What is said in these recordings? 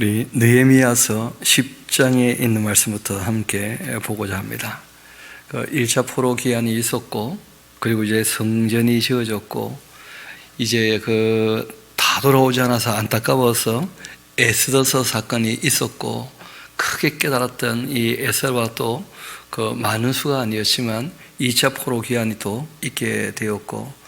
우리 느헤미야서 10장에 있는 말씀부터 함께 보고자 합니다. 1차 포로 기한이 있었고, 그리고 이제 성전이 지어졌고, 이제 다 돌아오지 않아서 안타까워서 에스더서 사건이 있었고, 크게 깨달았던 이 에스더와 또 많은 수가 아니었지만 2차 포로 기한이 또 있게 되었고,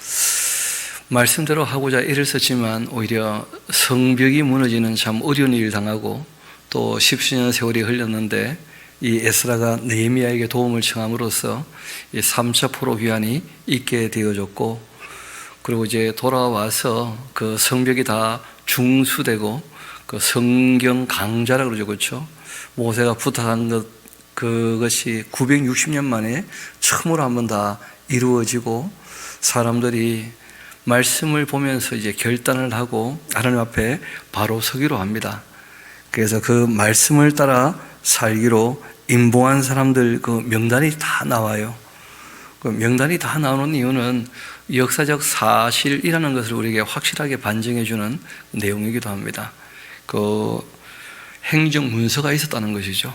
말씀대로 하고자 애를 썼지만 오히려 성벽이 무너지는 참 어려운 일을 당하고 또 10수년 세월이 흘렀는데 이 에스라가 느헤미야에게 도움을 청함으로써 이 3차 포로 귀환이 있게 되어졌고, 그리고 이제 돌아와서 그 성벽이 다 중수되고 그 성경 강좌라 그러죠, 그렇죠? 모세가 부탁한 그것이 960년 만에 처음으로 한번 다 이루어지고, 사람들이 말씀을 보면서 이제 결단을 하고 하나님 앞에 바로 서기로 합니다. 그래서 그 말씀을 따라 살기로 임봉한 사람들 그 명단이 다 나와요. 그 명단이 다 나오는 이유는 역사적 사실이라는 것을 우리에게 확실하게 반증해주는 내용이기도 합니다. 그 행정 문서가 있었다는 것이죠.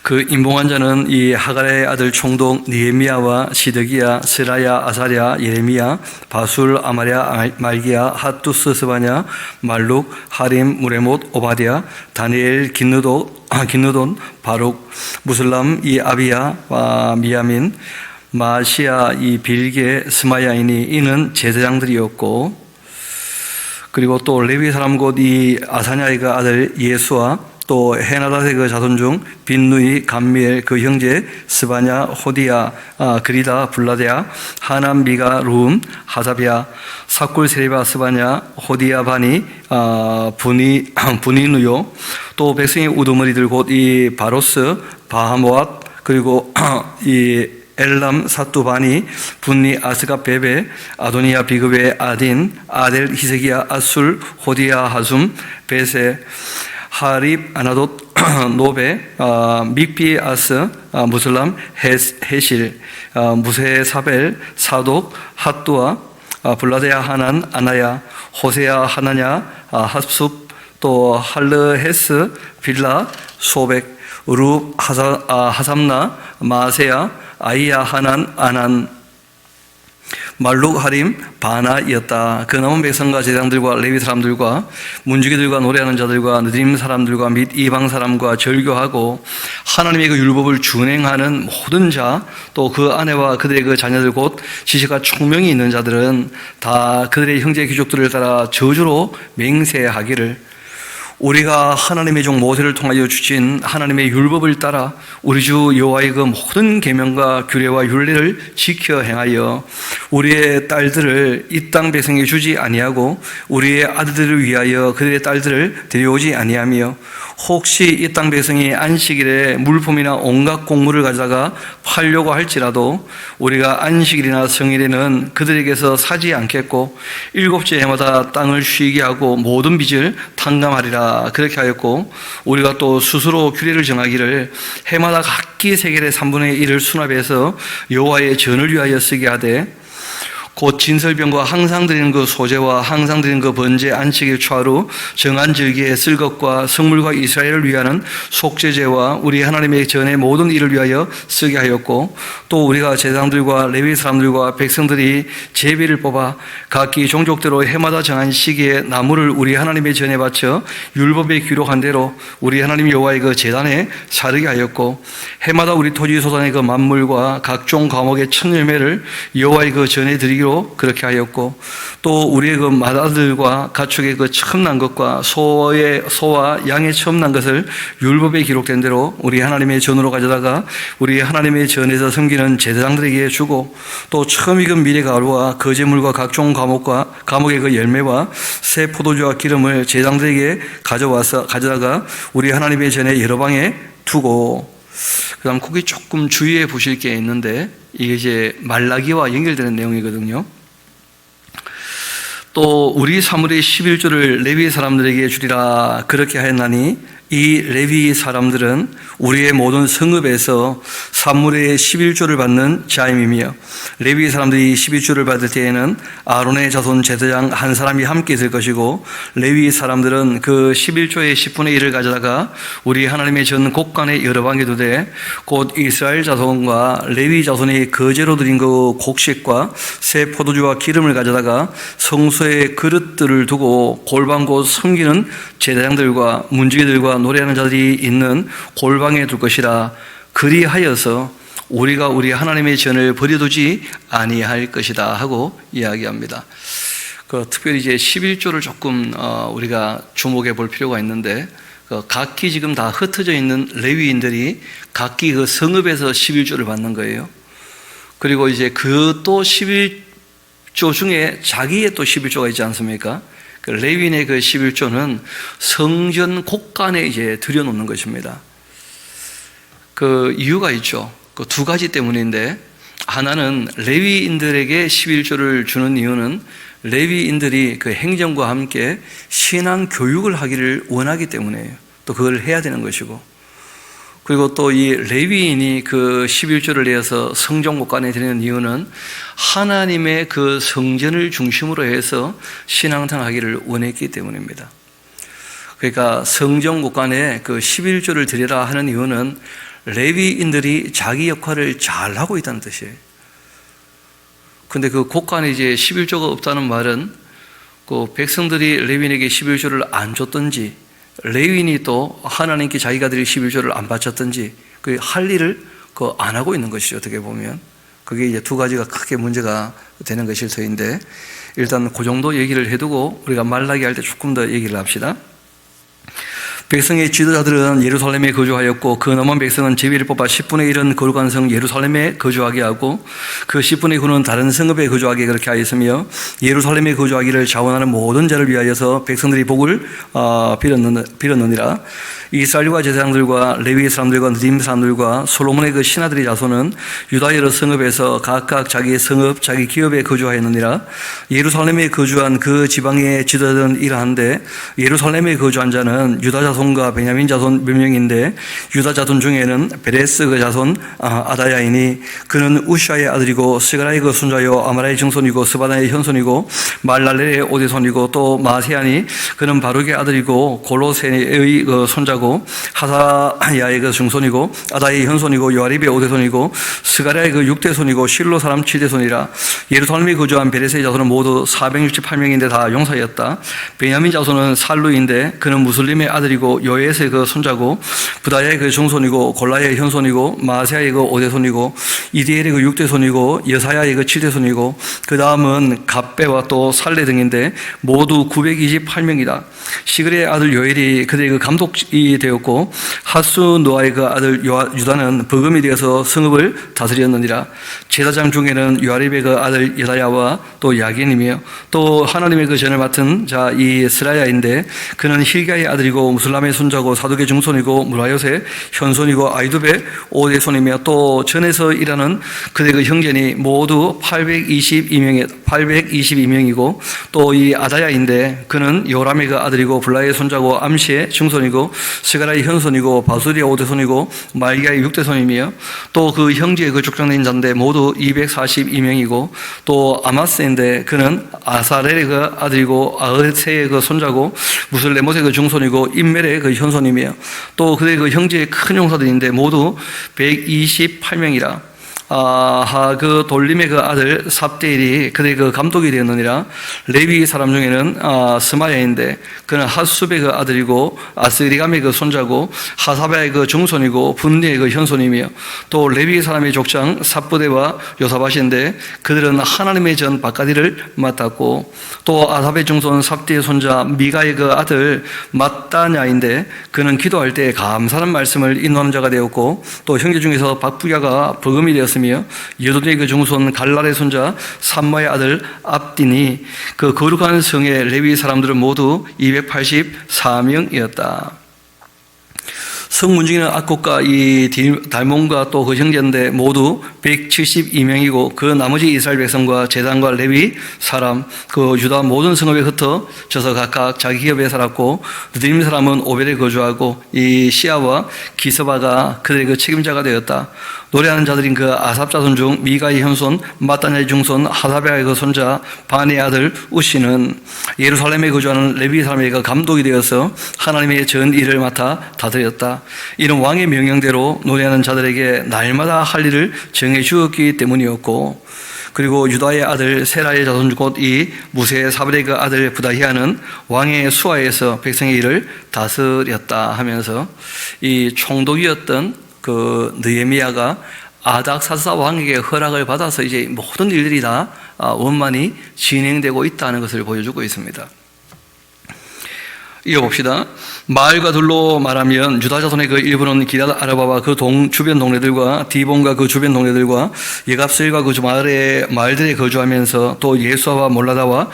그 임봉한 자는 이 하갈의 아들 총독 느헤미야와 시드기야, 스라야, 아사랴, 예레미야, 바술, 아마랴, 말기야, 핫두스, 스바냐, 말룩, 하림, 무레못, 오바댜, 다니엘, 긴느돈, 바룩, 무슬람, 이 아비야, 미야민, 마시야, 이 빌게, 스마야이니, 이는 제사장들이었고, 그리고 또 레위 사람 곧 이 아사냐의 그 아들 예수와 또 헤나닷의 그 자손 중 빈누이, 감미엘 그 형제 스바냐, 호디야, 그리다, 블라데야, 하남, 미가, 루움, 하사비야, 사꿀, 세리바, 스바냐, 호디야, 바니, 부니누요, 또 백성의 우두머리들 곧 이 바로스, 바하모앗, 그리고 이 엘람, 사뚜바니, 분니, 아스가, 베베, 아도니아, 비그베, 아딘, 아델, 히세기야, 아술, 호디야, 하숨, 베세, 하립, 아나돗, 노베, 믹비, 아스, 무슬람, 헤실, 무세사벨, 사독, 핫두아, 블라데야, 하난, 아나야, 호세야, 하나냐, 합숲, 또 할르헤스, 빌라, 소백, 룹, 하삼나, 마세야, 아이야, 하난, 아난, 말룩, 하림, 바나이었다. 그 남은 백성과 제사장들과 레위 사람들과 문지기들과 노래하는 자들과 느림 사람들과 및 이방 사람과 절교하고 하나님의 그 율법을 준행하는 모든 자, 또 그 아내와 그들의 그 자녀들 곧 지식과 총명이 있는 자들은 다 그들의 형제 귀족들을 따라 저주로 맹세하기를, 우리가 하나님의 종 모세를 통하여 주신 하나님의 율법을 따라 우리 주 여호와의 그 모든 계명과 규례와 율례를 지켜 행하여 우리의 딸들을 이 땅 백성에게 주지 아니하고 우리의 아들들을 위하여 그들의 딸들을 데려오지 아니하며, 혹시 이 땅 백성이 안식일에 물품이나 온갖 곡물을 가져다가 팔려고 할지라도 우리가 안식일이나 성일에는 그들에게서 사지 않겠고 일곱째 해마다 땅을 쉬게 하고 모든 빚을 탕감하리라. 그렇게 하였고, 우리가 또 스스로 규례를 정하기를 해마다 각기 세겔의 3분의 1을 수납해서 여호와의 전을 위하여 쓰게 하되, 곧 진설병과 항상 드리는 그 소제와 항상 드리는 그 번제, 안식일 초하루, 정한 절기에 쓸 것과 성물과 이스라엘을 위하는 속죄제와 우리 하나님의 전의 모든 일을 위하여 쓰게 하였고, 또 우리가 제사장들과 레위 사람들과 백성들이 제비를 뽑아 각기 종족대로 해마다 정한 시기에 나무를 우리 하나님의 전에 바쳐 율법에 기록한 대로 우리 하나님 여호와의 그 제단에 사르게 하였고, 해마다 우리 토지 소산의 그 만물과 각종 과목의 첫 열매를 여호와의 그 전에 드리기로 그렇게 하였고, 또 우리의 그 맏아들과 가축의 그 처음 난 것과 소와 양의 처음 난 것을 율법에 기록된 대로 우리 하나님의 전으로 가져다가 우리 하나님의 전에서 섬기는 제사장들에게 주고, 또 처음 익은 미래 가루와 거제물과 각종 과목의 그 열매와 새 포도주와 기름을 제사장들에게 가져다가 우리 하나님의 전에 여러 방에 두고, 그 다음 거기 조금 주의해 보실 게 있는데, 이게 이제 말라기와 연결되는 내용이거든요. 또 우리 사물의 11조를 레위 사람들에게 주리라 그렇게 하였나니 이 레위 사람들은 우리의 모든 성읍에서 산물의 11조를 받는 자임이며, 레위 사람들이 11조를 받을 때에는 아론의 자손 제사장 한 사람이 함께 있을 것이고, 레위 사람들은 그 11조의 10분의 1을 가져다가 우리 하나님의 전 곡간에 여러 방에 두되, 곧 이스라엘 자손과 레위 자손이 거제로 드린 그 곡식과 새 포도주와 기름을 가져다가 성소에 그릇들을 두고 골방 곧 섬기는 제사장들과 문지기들과 노래하는 자들이 있는 골방에 둘 것이라. 그리하여서 우리가 우리 하나님의 전을 버려두지 아니할 것이다 하고 이야기합니다. 특별히 이제 11조를 조금 우리가 주목해 볼 필요가 있는데, 각기 지금 다 흩어져 있는 레위인들이 각기 그 성읍에서 11조를 받는 거예요. 그리고 이제 그 또 11조 중에 자기의 또 11조가 있지 않습니까? 그 레위인의 그 11조는 성전 곡간에 이제 들여놓는 것입니다. 그 이유가 있죠. 그 두 가지 때문인데, 하나는 레위인들에게 11조를 주는 이유는 레위인들이 그 행정과 함께 신앙 교육을 하기를 원하기 때문이에요. 또 그걸 해야 되는 것이고, 그리고 또 이 레위인이 그 11조를 내어서 성전 곡간에 드리는 이유는 하나님의 그 성전을 중심으로 해서 신앙생활 하기를 원했기 때문입니다. 그러니까 성전 곡간에 그 11조를 드리라 하는 이유는 레위인들이 자기 역할을 잘 하고 있다는 뜻이에요. 근데 그 곡간에 이제 11조가 없다는 말은 그 백성들이 레위인에게 11조를 안 줬든지, 레위인이 또 하나님께 자기가 드릴 11조를 안 바쳤든지, 그 할 일을 그 안 하고 있는 것이죠. 어떻게 보면 그게 이제 두 가지가 크게 문제가 되는 것일 터인데, 일단 그 정도 얘기를 해두고 우리가 말라기 할 때 조금 더 얘기를 합시다. 백성의 지도자들은 예루살렘에 거주하였고, 그 남은 백성은 제비를 뽑아 10분의 1은 거룩한 성 예루살렘에 거주하게 하고, 그 10분의 9는 다른 성읍에 거주하게 그렇게 하였으며, 예루살렘에 거주하기를 자원하는 모든 자를 위하여서 백성들이 복을 빌었느니라. 이스라엘과 제사장들과 레위 사람들과 느림 사람들과 솔로몬의 그 신하들의 자손은 유다 여러 성읍에서 각각 자기 성읍 자기 기업에 거주하였느니라. 예루살렘에 거주한 그 지방의 지도자들은 이러한데, 예루살렘에 거주한 자는 유다 자손과 베냐민 자손 몇 명인데, 유다 자손 중에는 베레스 그 자손 아다야이니, 그는 우시아의 아들이고 스가라의 그 손자요 아마라의 증손이고 스바나의 현손이고 말랄렐의 오대손이고, 또 마세아니, 그는 바룩의 아들이고 골로세의 그 손자고 하사야의 그 증손이고 아다의 현손이고 요아립의 오대손이고 스가랴의 그 육대손이고 실로 사람 칠대손이라. 예루살렘에 거주한 베레스의 자손은 모두 468명인데 다 용사였다. 베냐민 자손은 살루인데 그는 무슬림의 아들이고 요에스의 그 손자고 부다야의 그 증손이고 골라의 현손이고 마세아의 그 오대손이고 이디엘의 그 육대손이고 여사야의 그 칠대손이고, 그 다음은 갑배와 또 살레 등인데 모두 928명이다. 시그리의 아들 요엘이 그들의 그 감독이 되었고, 하수 노아의 그 아들 유다는 버금이 되어서 성읍을 다스렸느니라. 제사장 중에는 요아립의 그 아들 여다야와 또 야긴이며, 또 하나님의 그 전을 맡은 자 이 스라야인데, 그는 힐가의 아들이고 무슬람의 손자고 사독의 증손이고 무라요의 현손이고 아이두베 오대손이며, 또 전에서 일하는 그들의 그 형제니 모두 822명이고, 또 이 아다야인데 그는 요람의 그 아들이고 블라의 손자고 암시의 증손이고 스가라의 현손이고 바수리의 오대손이고 말기야의 육대손이며, 또 그 형제의 그 족장된 자인데 모두 242명이고, 또 아마스인데 그는 아사렐의 그 아들이고 아흐세의 그 손자고 무슬레못의 그 증손이고 임멜의 그 현손이며, 또 그의 그 형제의 큰 용사들인데 모두 128명이라. 그 돌림의 그 아들 삽데일이 그의 그 감독이 되었느니라. 레위 사람 중에는 스마야인데 그는 하수베의 그 아들이고 아스리감의 그 손자고 하사바의 그 증손이고 분리의 그 현손이며, 또 레위 사람의 족장 삽부대와 요사밭인데 그들은 하나님의 전 바가디를 맡았고, 또 아삽의 증손 삽디의 손자 미가의 그 아들 mat다냐인데 그는 기도할 때 감사하는 말씀을 인도하는 자가 되었고, 또 형제 중에서 박부야가 버금이 되었습니다. 여도니의 그 증손 갈랄의 손자 삼마의 아들 압딘이 그 거룩한 성의 레위 사람들은 모두 284명이었다. 성문중에는 악국과 이 달몬과 또 그 형제인데 모두 172명이고 그 나머지 이스라엘 백성과 제단과 레위 사람 그 유다 모든 성읍에 흩어져서 각각 자기 기업에 살았고 느드림 사람은 오벨에 거주하고 이 시아와 기스바가 그들의 그 책임자가 되었다. 노래하는 자들인 그 아삽 자손 중 미가의 현손 마따냐의 중손 하사베아의 그 손자 바네의 아들 우시는 예루살렘에 거주하는 레위 사람의 그 감독이 되어서 하나님의 전 일을 맡아 다스렸다. 이는 왕의 명령대로 노래하는 자들에게 날마다 할 일을 정해 주었기 때문이었고, 그리고 유다의 아들 세라의 자손 곧 이 무세 사브의 그 아들 부다히아는 왕의 수하에서 백성의 일을 다스렸다 하면서 이 총독이었던 그 느헤미야가 아닥사스다 왕에게 허락을 받아서 이제 모든 일들이 다 원만히 진행되고 있다는 것을 보여주고 있습니다. 이어봅시다. 마을과 둘로 말하면 유다 자손의 그 일부는 기럇 아르바와 그 주변 동네들과 디본과 그 주변 동네들과 예갑슬과 그 마을들에 거주하면서 또 예수아와 몰라다와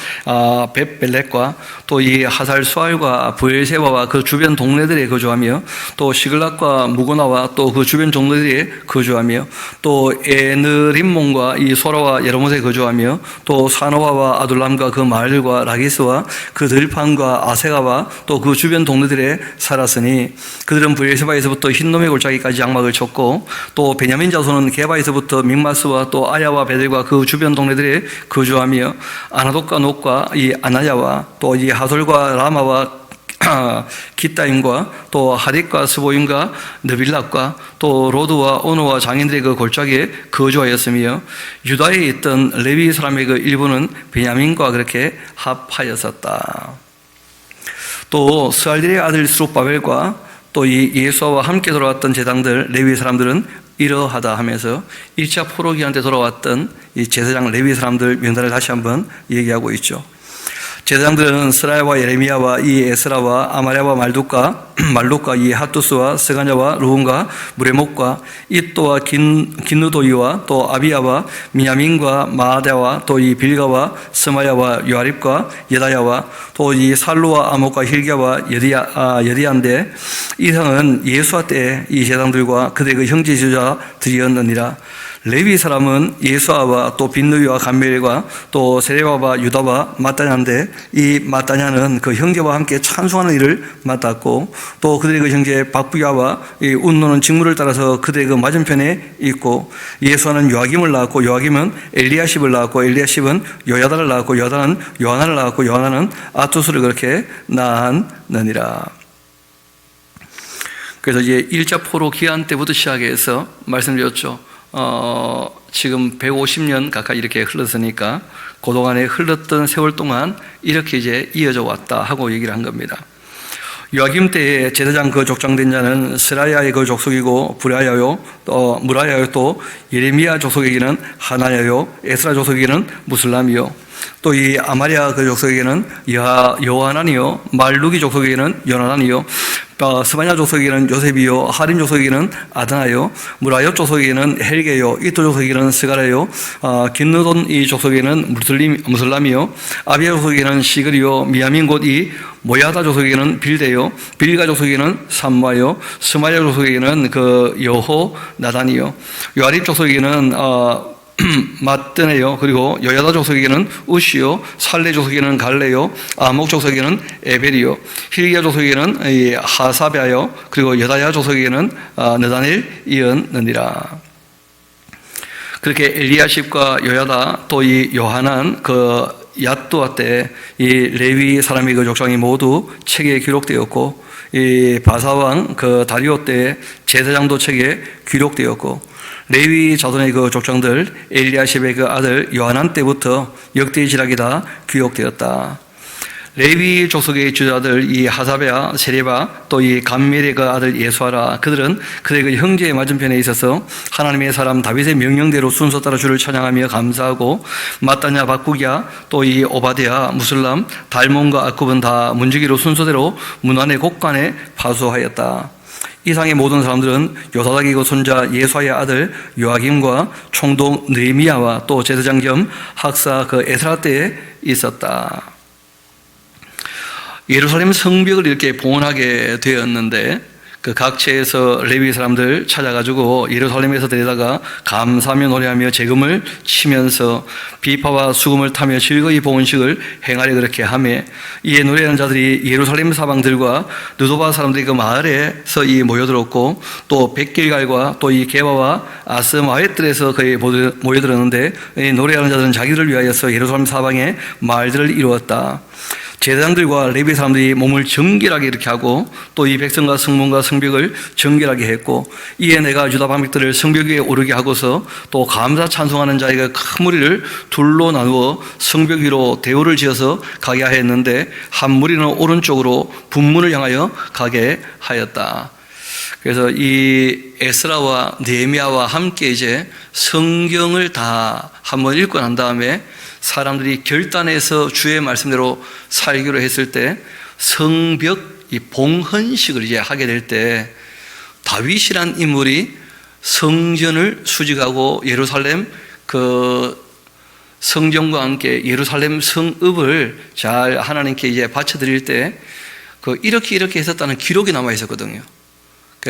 벳벨렉과 또 이 하살 수알과 브엘세바와 그 주변 동네들에 거주하며 또 시글락과 무고나와 또 그 주변 동네들에 거주하며 또 에느림몬과 이 소라와 예로못에 거주하며 또 사노아와 아둘람과 그 마을들과 라기스와 그 들판과 아세가와 또 그 주변 동네들에 살았으니 그들은 브엘세바에서부터 흰놈의 골짜기까지 장막을 쳤고 또 베냐민 자손은 게바에서부터 믹마스와 또 아야와 베델과 그 주변 동네들에 거주하며 아나돗과 녹과 이 아나야와 또 이 하솔과 라마와 기타임과 또 하릿과 스보임과 느빌락과 또 로드와 오노와 장인들의 그 골짜기에 거주하였으며 유다에 있던 레위 사람의 그 일부는 베냐민과 그렇게 합하였었다. 또 스알딜의 아들 스룹바벨과 또 이 예수와 함께 돌아왔던 제당들 레위 사람들은 이러하다 하면서 1차 포로기한 때 돌아왔던 이 제사장 레위 사람들 명단을 다시 한번 얘기하고 있죠. 제사장들은 스라야와 예레미야와 이 에스라와 아마랴와 말룩과 이 핫두스와 스가냐와 루훈과 무레목과 이또와 긴누도이와 또 아비야와 미냐민과 마아다와 또 이 빌가와 스마야와 요아립과 예다야와 또 이 살루와 아목과 힐기야와 여디야인데 이상은 예수와 때 이 제사장들과 그들의 그 형제 지도자들이었느니라. 레위 사람은 예수아와 또 빈누이와 감멜과 또 세레바와 유다와 마따냐인데 이 마따냐는 그 형제와 함께 찬송하는 일을 맡았고 또 그들의 그 형제 박부야와 이 운노는 직무를 따라서 그들의 그 맞은편에 있고 예수아는 요아김을 낳았고 요아김은 엘리야십을 낳았고 엘리야십은 요야다를 낳았고 요야다는 요하나를 낳았고 요하나는 아투스를 그렇게 낳았느니라. 그래서 이제 1차 포로 기한 때부터 시작해서 말씀드렸죠. 지금 150년 가까이 이렇게 흘렀으니까 그동안에 흘렀던 세월 동안 이렇게 이제 이어져 왔다 하고 얘기를 한 겁니다. 요아김 때에 제사장 그 족장된 자는 스라야의 그 족속이고 브라야요 또 무라야요 또 예레미야 족속에게는 하나야요 에스라 족속에게는 무슬람이요 또 이 아마랴 그 족속에게는 요하나니요 말루기 족속에게는 요나단이요 스바냐 족속에게는 요셉이요 하림 족속에게는 아드나요 무라요 족속에게는 헬게요 이토 족속에게는 스가라요 긴느돈 이 족속에게는 무슬람이요 아비야 족속에게는 시그리요 미야민 곧 이 모야다 족속에게는 빌데요 빌가 족속에게는 삼마요 스마야 족속에게는 그 여호 나단이요 요아립 족속에게는 맞드네요. 그리고 여야다 족속에게는 우시요, 살레 족속에게는 갈레요, 아목 족속에게는 에벨이요, 힐기야 족속에게는 하사베아요, 그리고 여다야 족속에게는 느다넬이었느니라. 그렇게 엘리야십과 여야다 또 이 요하난 그 야뚜아 때 이 레위 사람의 그 족장이 모두 책에 기록되었고 이 바사왕 그 다리오 때 제사장도 책에 기록되었고 레위 자손의 그 족장들 엘리야십의 그 아들 요하난 때부터 역대 지략이 다 기록되었다. 레위 족속의 주자들 이 하사베아, 세레바 또 이 감멜의 그 아들 예수아라 그들은 그들의 그 형제의 맞은편에 있어서 하나님의 사람 다윗의 명령대로 순서 따라 주를 찬양하며 감사하고 마따냐, 박국야 또 이 오바데야, 무슬람, 달몬과 아굽은 다 문지기로 순서대로 문 안의 곡간에 파수하였다. 이상의 모든 사람들은 요사닥의 그 손자 예수아의 아들 요아김과 총독 느헤미야와 또 제사장 겸 학사 그 에스라 때에 있었다. 예루살렘 성벽을 이렇게 봉헌하게 되었는데 그 각처에서 레위 사람들 찾아가지고 예루살렘에서 데려다가 감사하며 노래하며 재금을 치면서 비파와 수금을 타며 즐거이 봉헌식을 행하려 그렇게 하며, 이에 노래하는 자들이 예루살렘 사방들과 느도바 사람들이 그 마을에서 모여들었고, 또 백길갈과 또 이 게바와 아스마웻들에서 거의 모여들었는데, 이 노래하는 자들은 자기들을 위하여서 예루살렘 사방에 마을들을 이루었다. 제사장들과 레위 사람들이 몸을 정결하게 이렇게 하고, 또 이 백성과 성문과 성벽을 정결하게 했고, 이에 내가 유다 방백들을 성벽 위에 오르게 하고서 또 감사 찬송하는 자에게 큰 무리를 둘로 나누어 성벽 위로 대오를 지어서 가게 하였는데, 한 무리는 오른쪽으로 분문을 향하여 가게 하였다. 그래서 이 에스라와 느헤미야와 함께 이제 성경을 다 한번 읽고 난 다음에 사람들이 결단해서 주의 말씀대로 살기로 했을 때, 성벽 이 봉헌식을 이제 하게 될 때, 다윗이란 인물이 성전을 수직하고 예루살렘 그 성전과 함께 예루살렘 성읍을 잘 하나님께 이제 바쳐드릴 때, 이렇게 했었다는 기록이 남아 있었거든요.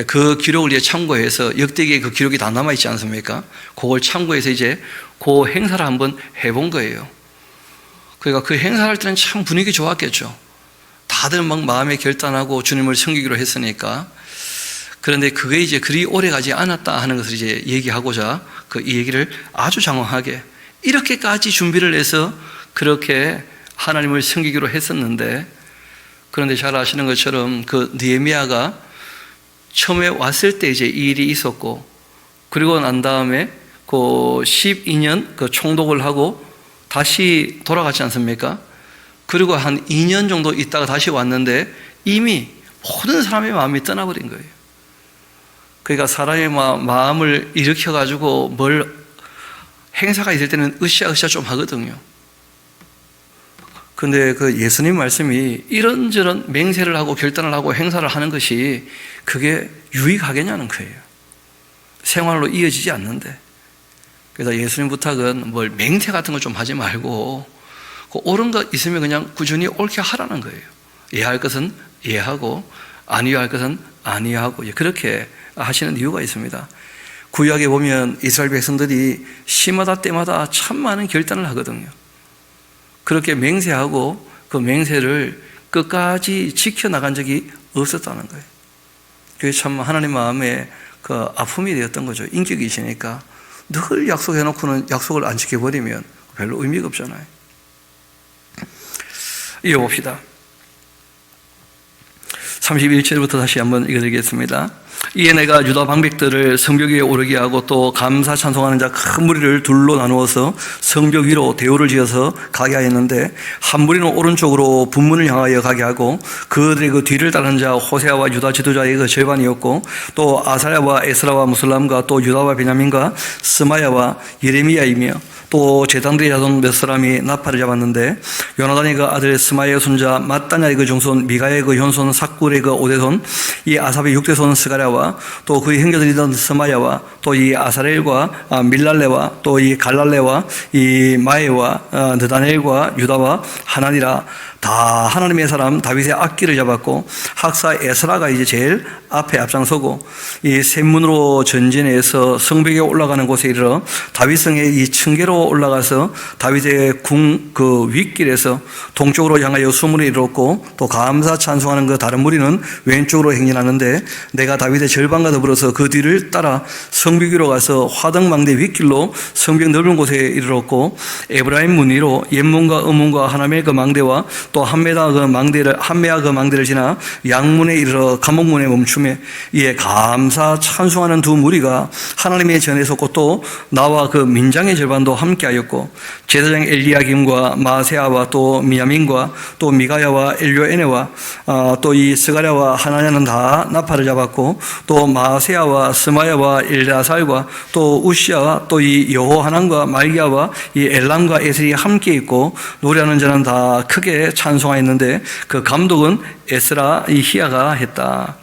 그 기록을 이제 참고해서, 역대기에 그 기록이 다 남아 있지 않습니까? 그걸 참고해서 이제 그 행사를 한번 해본 거예요. 그러니까 그 행사를 할 때는 참 분위기 좋았겠죠. 다들 막 마음에 결단하고 주님을 섬기기로 했으니까. 그런데 그게 이제 그리 오래 가지 않았다 하는 것을 이제 얘기하고자 이 얘기를 아주 장황하게 이렇게까지 준비를 해서 그렇게 하나님을 섬기기로 했었는데, 그런데 잘 아시는 것처럼 그 느헤미야가 처음에 왔을 때 이제 이 일이 있었고, 그리고 난 다음에 그 12년 그 총독을 하고 다시 돌아갔지 않습니까? 그리고 한 2년 정도 있다가 다시 왔는데 이미 모든 사람의 마음이 떠나버린 거예요. 그러니까 사람의 마음을 일으켜가지고 뭘 행사가 있을 때는 으쌰으쌰 좀 하거든요. 근데 그 예수님 말씀이 이런저런 맹세를 하고 결단을 하고 행사를 하는 것이 그게 유익하겠냐는 거예요. 생활로 이어지지 않는데. 그래서 예수님 부탁은 뭘 맹세 같은 거 좀 하지 말고, 그 옳은 것 있으면 그냥 꾸준히 옳게 하라는 거예요. 이해할 것은 이해하고, 안 이해할 것은 안 이해하고, 그렇게 하시는 이유가 있습니다. 구약에 보면 이스라엘 백성들이 시마다 때마다 참 많은 결단을 하거든요. 그렇게 맹세하고 그 맹세를 끝까지 지켜나간 적이 없었다는 거예요. 그게 참 하나님 마음에 그 아픔이 되었던 거죠. 인격이시니까 늘 약속해놓고는 약속을 안 지켜버리면 별로 의미가 없잖아요. 이어봅시다. 31절부터 다시 한번 읽어드리겠습니다. 이에 내가 유다 방백들을 성벽 위에 오르게 하고 또 감사 찬송하는 자 큰 무리를 둘로 나누어서 성벽 위로 대오를 지어서 가게 하였는데, 한 무리는 오른쪽으로 분문을 향하여 가게 하고, 그들의 그 뒤를 따르는 자 호세아와 유다 지도자의 그 절반이었고, 또 아사랴와 에스라와 무슬람과 또 유다와 베냐민과 스마야와 예레미야이며, 또 제단들의 자손 몇 사람이 나팔을 잡았는데, 요나단의 그 아들 스마야의 손자 mat단야의 그 종손 미가의 그 현손 삭굴의 그 5대손 이 아삽의 6대손 스가랴와 또 그의 형제들이던 스마야와 또 이 아사렐과 밀랄레와 또 이 갈랄레와 이 마에와 느다넬과 유다와 하나니라, 다 하나님의 사람 다윗의 악기를 잡았고, 학사 에스라가 이제 제일 앞에 앞장서고, 이 샘문으로 전진해서 성벽에 올라가는 곳에 이르러 다윗성의 이 층계로 올라가서 다윗의 궁 그 윗길에서 동쪽으로 향하여 수문에 이르렀고, 또 감사 찬송하는 그 다른 무리는 왼쪽으로 행진하는데, 내가 다윗의 절반과 더불어서 그 뒤를 따라 성벽 위로 가서 화덕망대 윗길로 성벽 넓은 곳에 이르렀고, 에브라임 문 위로 옛문과 음문과 하나님의 그 망대와 또 한메아 그 망대를 지나 양문에 이르러 감옥문에 멈추매, 이에 감사 찬송하는 두 무리가 하나님의 전에 섰고, 또 나와 그 민장의 절반도 함께하였고, 제사장 엘리야김과 마세아와 또 미야민과 또 미가야와 엘료에네와 또 이 스가랴와 하나냐는 다 나팔을 잡았고, 또 마세아와 스마야와 엘라살과 또 우시아와 또 이 여호하난과 말기야와 이 엘람과 에셀이 함께 있고, 노래하는 자는 다 크게 찬송하였는데 그 감독은 에스라 이 히야가 했다.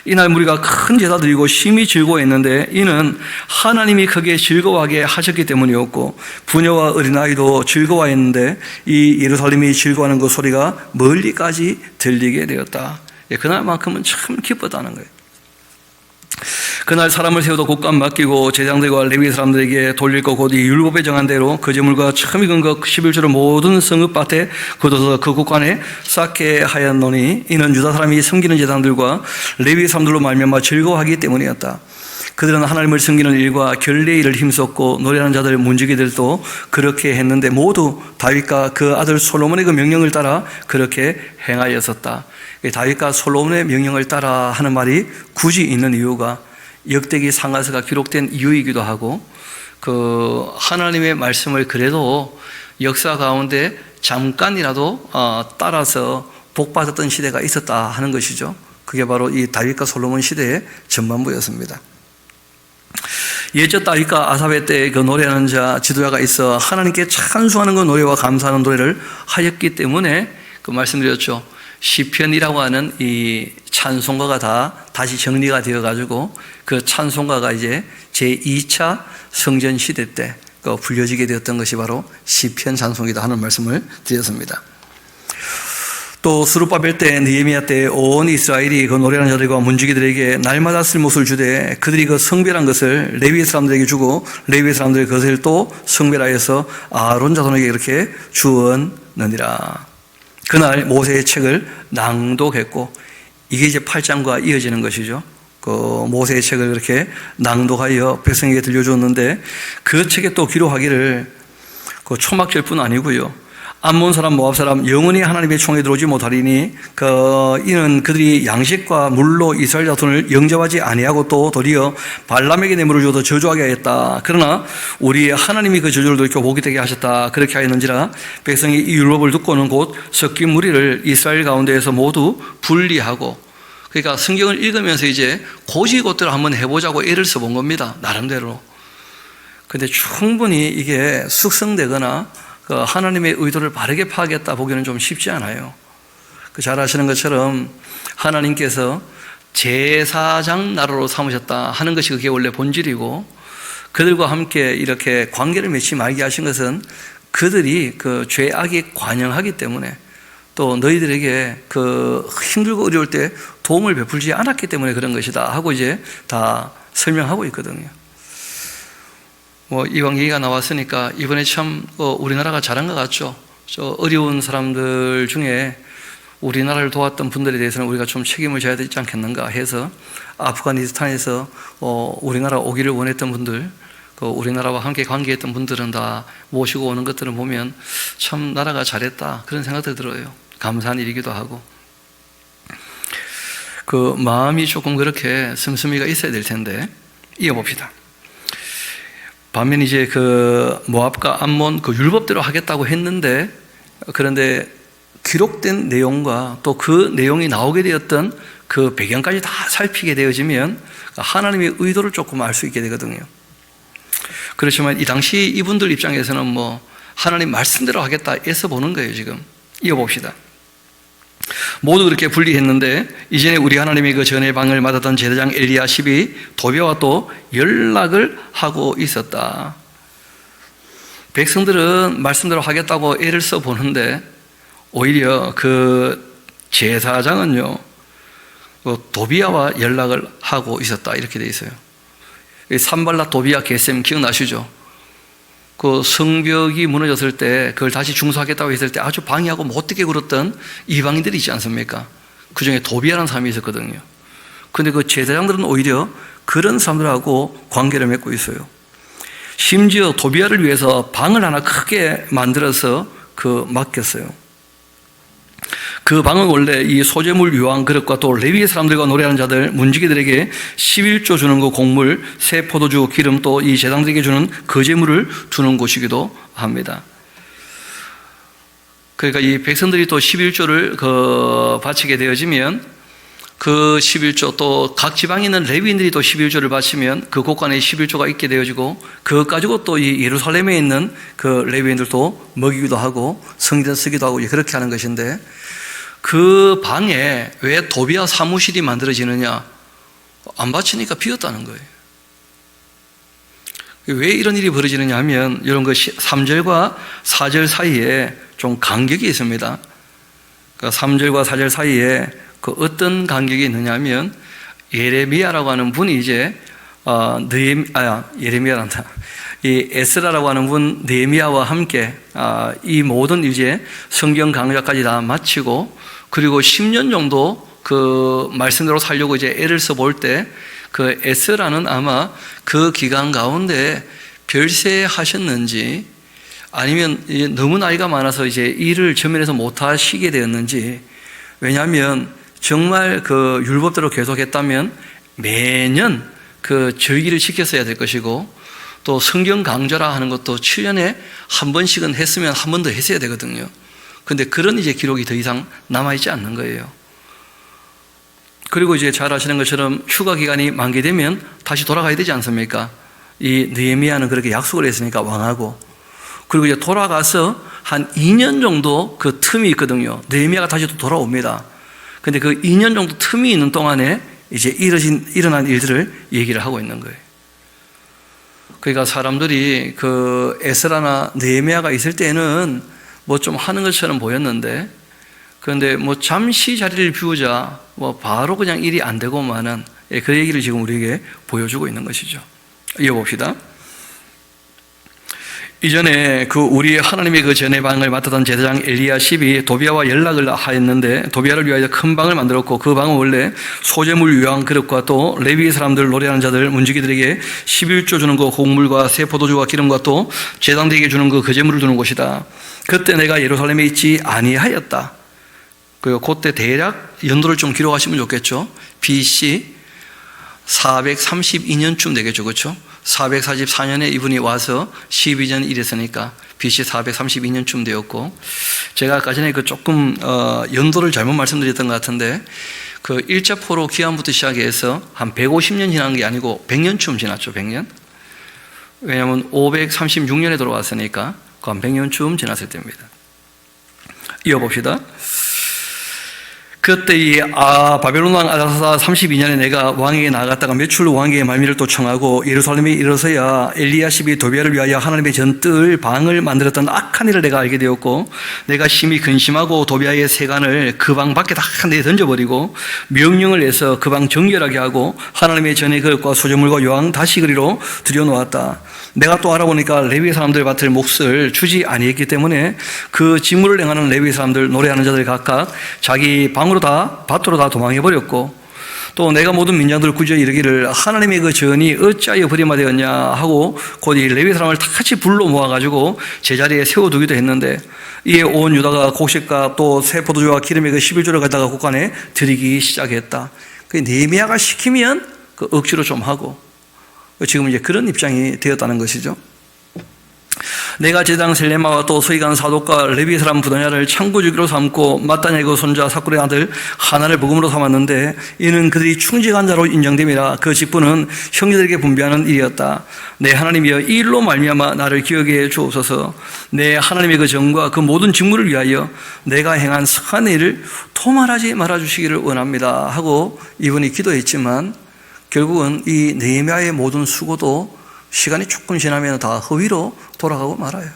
이날 무리가 큰 제사 드리고 심히 즐거워했는데, 이는 하나님이 크게 즐거워하게 하셨기 때문이었고, 부녀와 어린아이도 즐거워했는데 이 예루살렘이 즐거워하는 그 소리가 멀리까지 들리게 되었다. 그날만큼은 참 기뻤다는 거예요. 그날 사람을 세워도 곡간 맡기고 제장들과 레위 사람들에게 돌릴 것 곧 이 율법에 정한 대로 그 제물과 처음 익은 것 11조를 모든 성읍밭에 거둬서 그 곡간에 쌓게 하였노니 이는 유다 사람이 섬기는 제장들과 레위 사람들로 말미암아 즐거워하기 때문이었다. 그들은 하나님을 섬기는 일과 결례의 일을 힘썼고 노래하는 자들 문지기들도 그렇게 했는데 모두 다윗과 그 아들 솔로몬의 그 명령을 따라 그렇게 행하였었다. 다윗과 솔로몬의 명령을 따라 하는 말이 굳이 있는 이유가 역대기 상하서가 기록된 이유이기도 하고 그 하나님의 말씀을 그래도 역사 가운데 잠깐이라도 따라서 복받았던 시대가 있었다 하는 것이죠. 그게 바로 이 다윗과 솔로몬 시대의 전반부였습니다. 예전 다윗과 아삽의 때 그 노래하는 자 지도자가 있어 하나님께 찬송하는 그 노래와 감사하는 노래를 하였기 때문에 그 말씀드렸죠. 시편이라고 하는 이 찬송가가 다 다시 정리가 되어 가지고 그 찬송가가 이제 제2차 성전 시대 때 불려지게 되었던 것이 바로 시편 찬송이다 하는 말씀을 드렸습니다. 또 스룹바벨 때 느헤미야 때 온 이스라엘이 그 노래하는 자들과 문지기들에게 날마다 쓸못을 주되 그들이 그 성별한 것을 레위 사람들에게 주고 레위 사람들이 그것을 또 성별하여서 아론 자손에게 이렇게 주었느니라. 그날 모세의 책을 낭독했고 이게 이제 8장과 이어지는 것이죠. 그 모세의 책을 그렇게 낭독하여 백성에게 들려주었는데 그 책에 또 기록하기를 그 초막절뿐 아니고요. 암몬 사람, 모압 사람 영원히 하나님의 총에 들어오지 못하리니 이는 그들이 양식과 물로 이스라엘 자손을 영접하지 아니하고 또 도리어 발람에게 뇌물을 주어도 저주하게 하였다. 그러나 우리 하나님이 그 저주를 돌이켜 복이 되게 하셨다. 그렇게 하였는지라 백성이 이 율법을 듣고는 곧 섞인 무리를 이스라엘 가운데에서 모두 분리하고 그러니까 성경을 읽으면서 이제 고지것들을 한번 해보자고 애를 써본 겁니다. 나름대로. 근데 충분히 이게 숙성되거나 하나님의 의도를 바르게 파악했다 보기는 좀 쉽지 않아요. 잘 아시는 것처럼 하나님께서 제사장 나라로 삼으셨다 하는 것이 그게 원래 본질이고 그들과 함께 이렇게 관계를 맺지 말게 하신 것은 그들이 그 죄악이 관영하기 때문에 또 너희들에게 그 힘들고 어려울 때 도움을 베풀지 않았기 때문에 그런 것이다 하고 이제 다 설명하고 있거든요. 이왕 얘기가 나왔으니까 이번에 참 우리나라가 잘한 것 같죠. 저 어려운 사람들 중에 우리나라를 도왔던 분들에 대해서는 우리가 좀 책임을 져야 되지 않겠는가 해서 아프가니스탄에서 우리나라 오기를 원했던 분들, 우리나라와 함께 관계했던 분들은 다 모시고 오는 것들을 보면 참 나라가 잘했다 그런 생각도 들어요. 감사한 일이기도 하고 그 마음이 조금 그렇게 씀씀이가 있어야 될 텐데 이어봅시다. 반면 이제 그 모압과 암몬 그 율법대로 하겠다고 했는데 그런데 기록된 내용과 또 그 내용이 나오게 되었던 그 배경까지 다 살피게 되어지면 하나님의 의도를 조금 알 수 있게 되거든요. 그렇지만 이 당시 이분들 입장에서는 뭐 하나님 말씀대로 하겠다 애써 보는 거예요. 지금 이어봅시다. 모두 그렇게 분리했는데 이전에 우리 하나님의 그 전의 방을 맡았던 제사장 엘리야십이 도비아와 또 연락을 하고 있었다. 백성들은 말씀대로 하겠다고 애를 써보는데 오히려 그 제사장은요 도비아와 연락을 하고 있었다 이렇게 돼 있어요. 산발라 도비아 게셈 기억나시죠? 그 성벽이 무너졌을 때 그걸 다시 중수하겠다고 했을 때 아주 방해하고 못되게 굴었던 이방인들이 있지 않습니까? 그 중에 도비아라는 사람이 있었거든요. 그런데 그 제사장들은 오히려 그런 사람들하고 관계를 맺고 있어요. 심지어 도비아를 위해서 방을 하나 크게 만들어서 맡겼어요. 그 방은 원래 이 소재물 유황 그릇과 또 레위의 사람들과 노래하는 자들 문지기들에게 11조 주는 그 곡물, 새 포도주, 기름 또 이 제사장들에게 주는 거제물을 주는 곳이기도 합니다. 그러니까 이 백성들이 또 11조를 바치게 되어지면 그 11조 또 각 지방에 있는 레위인들이 또 11조를 바치면 그 곳간에 11조가 있게 되어지고 그것 가지고 또 이 예루살렘에 있는 그 레위인들도 먹이기도 하고 성전에 쓰기도 하고 그렇게 하는 것인데 그 방에 왜 도비아 사무실이 만들어지느냐? 안 바치니까 비었다는 거예요. 왜 이런 일이 벌어지느냐 하면 이런 그 3절과 4절 사이에 좀 간격이 있습니다. 그 3절과 4절 사이에 그 어떤 간격이 있느냐 하면 예레미야라고 하는 분이 이제 예레미야란다. 이 에스라라고 하는 분 느헤미야와 함께 이 모든 이제 성경 강좌까지 다 마치고 그리고 10년 정도 그 말씀대로 살려고 이제 애를 써볼 때 그 에스라는 아마 그 기간 가운데 별세하셨는지 아니면 너무 나이가 많아서 이제 일을 전면에서 못 하시게 되었는지, 왜냐하면 정말 그 율법대로 계속했다면 매년 그 절기를 지켰어야 될 것이고 또 성경 강좌라 하는 것도 7년에 한 번씩은 했으면 한 번 더 했어야 되거든요. 근데 그런 이제 기록이 더 이상 남아있지 않는 거예요. 그리고 이제 잘 아시는 것처럼 휴가 기간이 만개되면 다시 돌아가야 되지 않습니까? 이 느헤미야는 그렇게 약속을 했으니까 왕하고, 그리고 이제 돌아가서 한 2년 정도 그 틈이 있거든요. 느헤미야가 다시 또 돌아옵니다. 근데 그 2년 정도 틈이 있는 동안에 이제 일어난 일들을 얘기를 하고 있는 거예요. 그러니까 사람들이 그 에스라나 느헤미야가 있을 때는 뭐 좀 하는 것처럼 보였는데, 그런데 뭐 잠시 자리를 비우자 뭐 바로 그냥 일이 안 되고만은, 그 얘기를 지금 우리에게 보여주고 있는 것이죠. 이어봅시다. 이전에 그 우리 하나님의 그 전의 방을 맡았던 제사장 엘리야십이 도비아와 연락을 하였는데, 도비아를 위하여 큰 방을 만들었고 그 방은 원래 소재물 유황 그릇과 또 레위 사람들, 노래하는 자들, 문지기들에게 11조 주는 그 곡물과 새 포도주와 기름과 또 제당대에게 주는 그 거제물을 두는 곳이다. 그때 내가 예루살렘에 있지 아니하였다. 그리고 그때 대략 연도를 좀 기록하시면 좋겠죠. BC 432년쯤 되겠죠. 그렇죠? 444년에 이분이 와서 12년 일했으니까 BC 432년쯤 되었고, 제가 아까 전에 그 조금 연도를 잘못 말씀드렸던 것 같은데, 그 1차 포로 기한부터 시작해서 한 150년 지난 게 아니고 100년쯤 지났죠. 100년. 왜냐하면 536년에 돌아왔으니까 한 100년쯤 지났을 때입니다. 이어봅시다. 그때 이 바벨론 왕 아다사 32년에 내가 왕에게 나아갔다가 매출 왕에게 말미를 또 청하고 예루살렘에 이르러서야 엘리야십이 도비아를 위하여 하나님의 전뜰 방을 만들었던 악한 일을 내가 알게 되었고, 내가 심히 근심하고 도비아의 세간을 그 방 밖에 다 내던져버리고 명령을 내서 그 방 정결하게 하고 하나님의 전의 그릇과 소재물과 요왕 다시 그리로 들여놓았다. 내가 또 알아보니까 레위 사람들 맡을 몫을 주지 아니했기 때문에 그 직무를 행하는 레위 사람들, 노래하는 자들 각각 자기 방으로 다 밭으로 다 도망해버렸고, 또 내가 모든 민장들을 꾸짖어 이르기를 하나님의 그 전이 어찌하여 버림하되었냐 하고 곧 이 레위 사람을 다 같이 불러 모아가지고 제자리에 세워두기도 했는데, 이에 온 유다가 곡식과 또 새 포도주와 기름의 그 11조를 가져다가 곳간에 드리기 시작했다. 그 느헤미야가 시키면 그 억지로 좀 하고, 지금 이제 그런 입장이 되었다는 것이죠. 내가 제장 셀레마와 또 서기관 사독과 레위 사람 부도냐를 창구주기로 삼고 마따냐의 그 손자 사꿀의 아들 하나를 복음으로 삼았는데, 이는 그들이 충직한 자로 인정됨이라. 그 직분은 형제들에게 분배하는 일이었다. 내 하나님이여, 이 일로 말미암아 나를 기억해 주옵소서. 내 하나님의 그 정과 그 모든 직무를 위하여 내가 행한 선한 일을 도말하지 말아주시기를 원합니다 하고 이분이 기도했지만, 결국은 이 느헤미야의 모든 수고도 시간이 조금 지나면 다 허위로 돌아가고 말아요.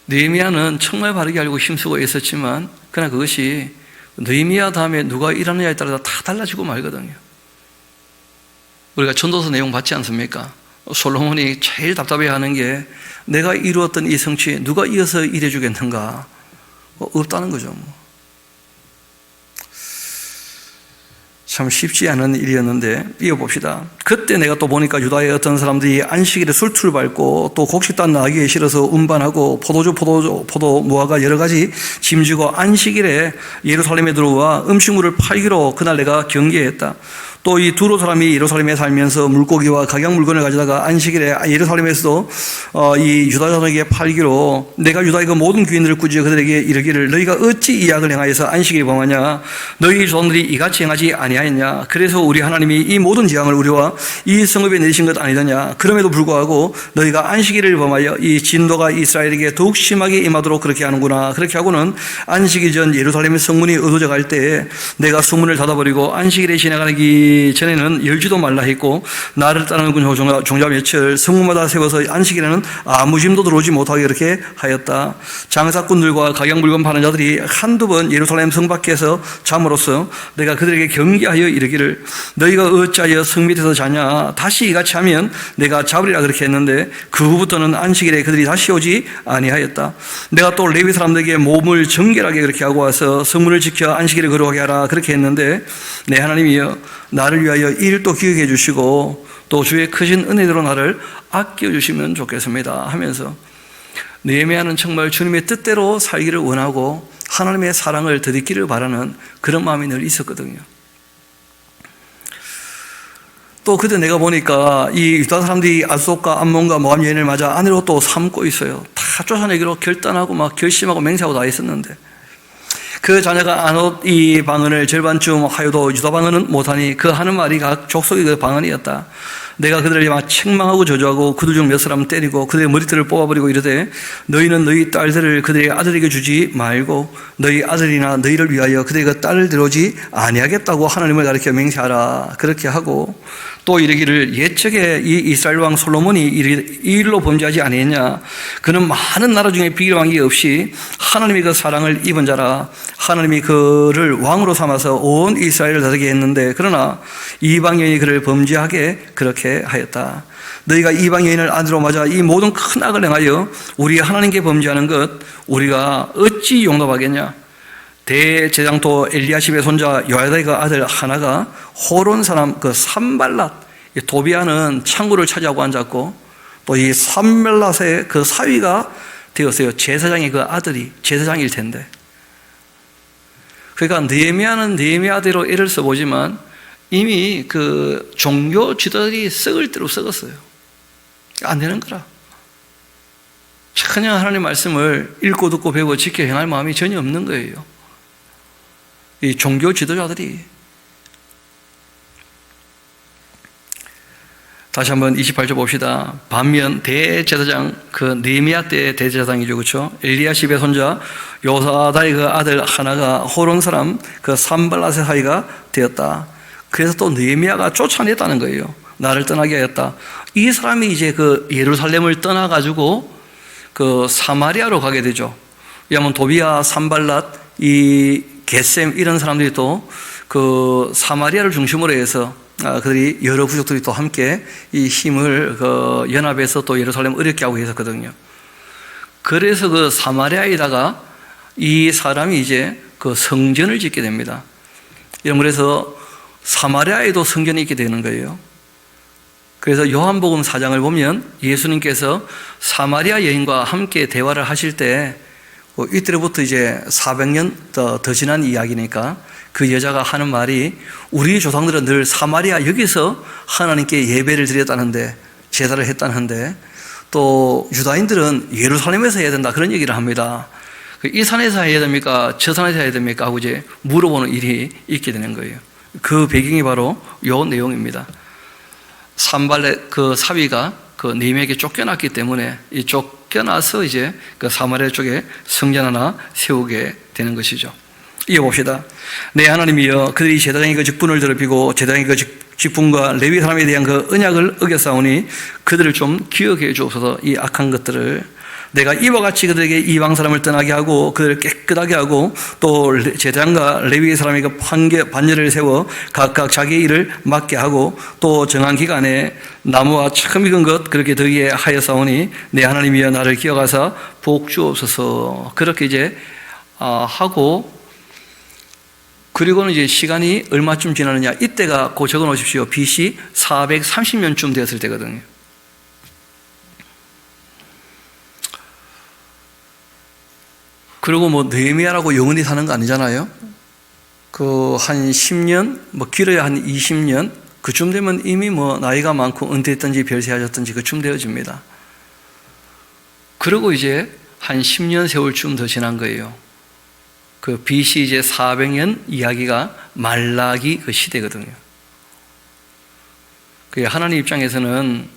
느헤미야는 정말 바르게 알고 힘쓰고 있었지만, 그러나 그것이 느헤미야 다음에 누가 일하느냐에 따라서 다 달라지고 말거든요. 우리가 전도서 내용 봤지 않습니까? 솔로몬이 제일 답답해하는 게, 내가 이루었던 이 성취에 누가 이어서 일해주겠는가? 없다는 거죠. 참 쉽지 않은 일이었는데, 이어봅시다. 그때 내가 또 보니까 유다의 어떤 사람들이 안식일에 술투를 밟고 또 곡식단 나귀에 실어서 운반하고 포도 무화과 여러 가지 짐지고 안식일에 예루살렘에 들어와 음식물을 팔기로 그날 내가 경계했다. 또 이 두로 사람이 예루살렘에 살면서 물고기와 각양 물건을 가져다가 안식일에 예루살렘에서도 이 유다 자손에게 팔기로 내가 유다의 그 모든 귀인들을 꾸짖어 그들에게 이르기를, 너희가 어찌 이 악을 행하여서 안식일을 범하냐? 너희 조상들이 이같이 행하지 아니하였냐? 그래서 우리 하나님이 이 모든 재앙을 우리와 이 성읍에 내리신 것 아니더냐? 그럼에도 불구하고 너희가 안식일을 범하여 이 진노가 이스라엘에게 더욱 심하게 임하도록 그렇게 하는구나. 그렇게 하고는 안식일 전 예루살렘의 성문이 어두워져 갈 때에 내가 성문을 닫아버리고 안식일에 지나가기 이 전에는 열지도 말라 했고 나를 따르는 군 종자 며칠 성문마다 세워서 안식일에는 아무 짐도 들어오지 못하게 이렇게 하였다. 장사꾼들과 각양 물건 파는 자들이 한두 번 예루살렘 성 밖에서 잠으로써 내가 그들에게 경계하여 이르기를 너희가 어찌하여 성 밑에서 자냐 다시 이같이 하면 내가 잡으리라 그렇게 했는데 그 후부터는 안식일에 그들이 다시 오지 아니하였다. 내가 또 레위 사람들에게 몸을 정결하게 그렇게 하고 와서 성문을 지켜 안식일을 거룩하게 하라 그렇게 했는데 내 하나님이여 나를 위하여 이 일도 기억해 주시고 또 주의 크신 은혜대로 나를 아껴 주시면 좋겠습니다 하면서 느헤미야는 정말 주님의 뜻대로 살기를 원하고 하나님의 사랑을 덧입기를 바라는 그런 마음이 늘 있었거든요. 또 그때 내가 보니까 이 유다 사람들이 아스돗과 암몬과 모압 여인을 맞아 아내로 또 삼고 있어요. 다 쫓아내기로 결단하고 막 결심하고 맹세하고 다 있었는데 그 자녀가 안옷 이 방언을 절반쯤 하여도 유다 방언은 못하니 그 하는 말이 각 족속의 그 방언이었다. 내가 그들을 막 책망하고 저주하고 그들 중 몇 사람 때리고 그들의 머리털을 뽑아버리고 이르되 너희는 너희 딸들을 그들의 아들에게 주지 말고 너희 아들이나 너희를 위하여 그들의 그 딸을 들어오지 아니하겠다고 하나님을 가리켜 맹세하라 그렇게 하고 또 이르기를 옛적에 이 이스라엘 왕 솔로몬이 이 일로 범죄하지 아니했냐 그는 많은 나라 중에 비교한 게 없이 하나님의 그 사랑을 입은 자라 하나님이 그를 왕으로 삼아서 온 이스라엘을 다스리게 했는데 그러나 이방 여인이 그를 범죄하게 그렇게 하였다. 너희가 이방 여인을 아내로 맞아 이 모든 큰 악을 행하여 우리 하나님께 범죄하는 것 우리가 어찌 용납하겠냐. 대제장도 엘리야십의 손자 요야다의 그 아들 하나가 호론 사람 그 산발랏 도비아는 창고를 차지하고 앉았고 또 이 산발랏의 그 사위가 되었어요. 제사장의 그 아들이 제사장일 텐데 그러니까 느헤미야는 느헤미야대로 애를 써보지만 이미 그 종교 지도자들이 썩을 대로 썩었어요. 안 되는 거라. 그냥 하나님 말씀을 읽고 듣고 배우고 지켜 행할 마음이 전혀 없는 거예요. 이 종교 지도자들이. 다시 한번 28절 봅시다. 반면 대제사장 그 느헤미야 때 대제사장이죠, 그렇죠? 엘리야십의 손자 요사다의 그 아들 하나가 호론 사람 그 산발랏의 사위가 되었다. 그래서 또 느헤미야가 쫓아냈다는 거예요. 나를 떠나게 하였다. 이 사람이 이제 그 예루살렘을 떠나가지고 그 사마리아로 가게 되죠. 왜냐하면 도비아, 산발랏, 이 겟셈 이런 사람들이 또 그 사마리아를 중심으로 해서 그들이 여러 부족들이 또 함께 이 힘을 그 연합해서 또 예루살렘 어렵게 하고 있었거든요. 그래서 그 사마리아에다가 이 사람이 이제 그 성전을 짓게 됩니다. 그래서 사마리아에도 성전이 있게 되는 거예요. 그래서 요한복음 4장을 보면 예수님께서 사마리아 여인과 함께 대화를 하실 때 이때로부터 이제 400년 더 지난 이야기니까 그 여자가 하는 말이 우리 조상들은 늘 사마리아 여기서 하나님께 예배를 드렸다는데 제사를 했다는데 또 유다인들은 예루살렘에서 해야 된다 그런 얘기를 합니다. 이 산에서 해야 됩니까? 저 산에서 해야 됩니까? 하고 이제 물어보는 일이 있게 되는 거예요. 그 배경이 바로 요 내용입니다. 산발렛 그 사위가 그 느헤미야에게 쫓겨났기 때문에 이 쫓겨나서 이제 그 사마리아 쪽에 성전 하나 세우게 되는 것이죠. 이어봅시다. 내 하나님이여 그들이 제사장의 그 직분을 더럽히고 제사장의 그 직분과 레위 사람에 대한 그 언약을 어겼사오니 그들을 좀 기억해 주옵소서. 이 악한 것들을 내가 이와 같이 그들에게 이방 사람을 떠나게 하고 그들을 깨끗하게 하고 또 제사장과 레위 사람의 그 반열을 세워 각각 자기의 일을 맡게 하고 또 정한 기간에 나무와 처음 익은 것 그렇게 더기에 하였사오니 내 하나님이여 나를 기억하사 복 주옵소서. 그렇게 이제 하고 그리고는 이제 시간이 얼마쯤 지나느냐 이때가 그 적어 놓으십시오. BC 430년쯤 되었을 때거든요. 그리고 뭐 느헤미야라고 영원히 사는 거 아니잖아요. 그 한 10년, 뭐 길어야 한 20년 그쯤 되면 이미 뭐 나이가 많고 은퇴했든지 별세하셨든지 그쯤 되어집니다. 그리고 이제 한 10년 세월쯤 더 지난 거예요. 그 BC 이제 400년 이야기가 말라기 그 시대거든요. 그 하나님 입장에서는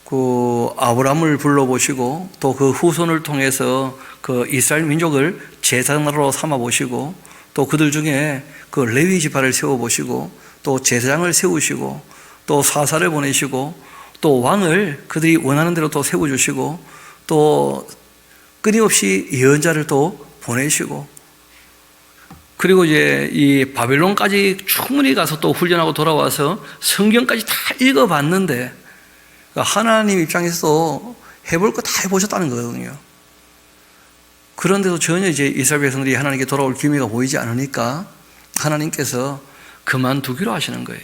그 아브라함을 불러보시고 또 그 후손을 통해서 그 이스라엘 민족을 제사장으로 삼아보시고 또 그들 중에 그 레위 지파를 세워보시고 또 제사장을 세우시고 또 사사를 보내시고 또 왕을 그들이 원하는 대로 또 세워주시고 또 끊임없이 예언자를 또 보내시고 그리고 이제 이 바벨론까지 충분히 가서 또 훈련하고 돌아와서 성경까지 다 읽어봤는데 하나님 입장에서 해볼 거 다 해보셨다는 거거든요. 그런데도 전혀 이제 이스라엘 백성들이 하나님께 돌아올 기미가 보이지 않으니까 하나님께서 그만두기로 하시는 거예요.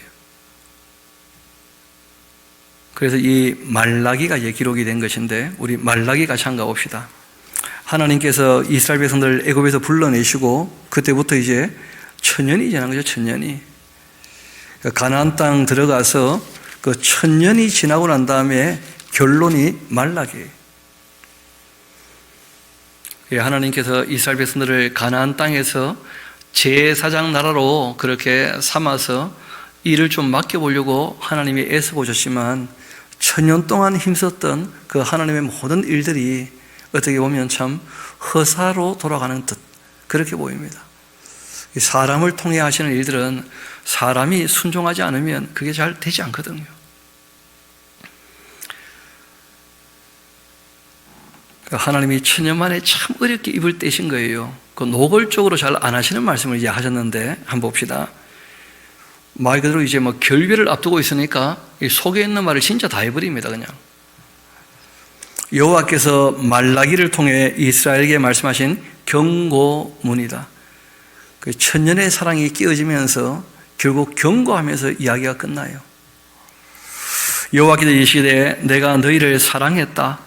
그래서 이 말라기가 이제 기록이 된 것인데 우리 말라기 같이 한가 봅시다. 하나님께서 이스라엘 백성들을 애굽에서 불러내시고 그때부터 이제 천년이 지난 거죠. 천년이. 가나안 땅 들어가서 그 천년이 지나고 난 다음에 결론이 말라기예요. 하나님께서 이스라엘 백성들을 가나안 땅에서 제사장 나라로 그렇게 삼아서 일을 좀 맡겨보려고 하나님이 애써보셨지만 천년 동안 힘썼던 그 하나님의 모든 일들이 어떻게 보면 참 허사로 돌아가는 듯 그렇게 보입니다. 사람을 통해 하시는 일들은 사람이 순종하지 않으면 그게 잘 되지 않거든요. 하나님이 천년 만에 참 어렵게 입을 떼신 거예요. 그 노골적으로 잘 안 하시는 말씀을 이제 하셨는데 한번 봅시다. 말 그대로 이제 뭐 결별을 앞두고 있으니까 이 속에 있는 말을 진짜 다 해버립니다. 그냥 여호와께서 말라기를 통해 이스라엘에게 말씀하신 경고문이다. 그 천년의 사랑이 끼어지면서 결국 경고하면서 이야기가 끝나요. 여호와께서 이르시되 내가 너희를 사랑했다.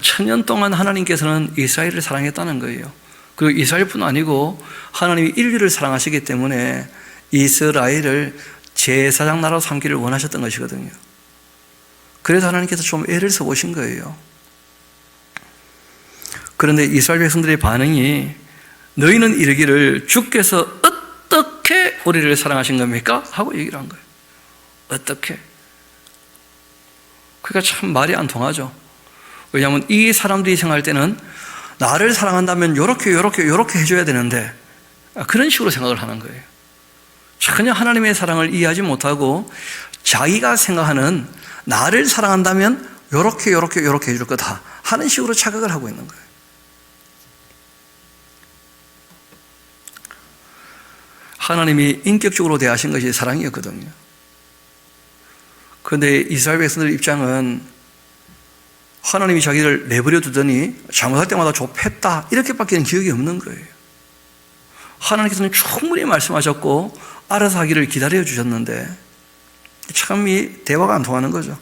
천년 동안 하나님께서는 이스라엘을 사랑했다는 거예요. 그리고 이스라엘뿐 아니고 하나님이 인류를 사랑하시기 때문에 이스라엘을 제사장 나라로 삼기를 원하셨던 것이거든요. 그래서 하나님께서 좀 애를 써보신 거예요. 그런데 이스라엘 백성들의 반응이 너희는 이르기를 주께서 어떻게 우리를 사랑하신 겁니까? 하고 얘기를 한 거예요. 어떻게? 그러니까 참 말이 안 통하죠. 왜냐하면 이 사람들이 생각할 때는 나를 사랑한다면 요렇게 해줘야 되는데 그런 식으로 생각을 하는 거예요. 전혀 하나님의 사랑을 이해하지 못하고 자기가 생각하는 나를 사랑한다면 요렇게 해줄 거다 하는 식으로 착각을 하고 있는 거예요. 하나님이 인격적으로 대하신 것이 사랑이었거든요. 그런데 이스라엘 백성들 입장은 하나님이 자기를 내버려 두더니 잘못할 때마다 좁혔다 이렇게밖에 기억이 없는 거예요. 하나님께서는 충분히 말씀하셨고 알아서 하기를 기다려 주셨는데 참 이 대화가 안 통하는 거죠.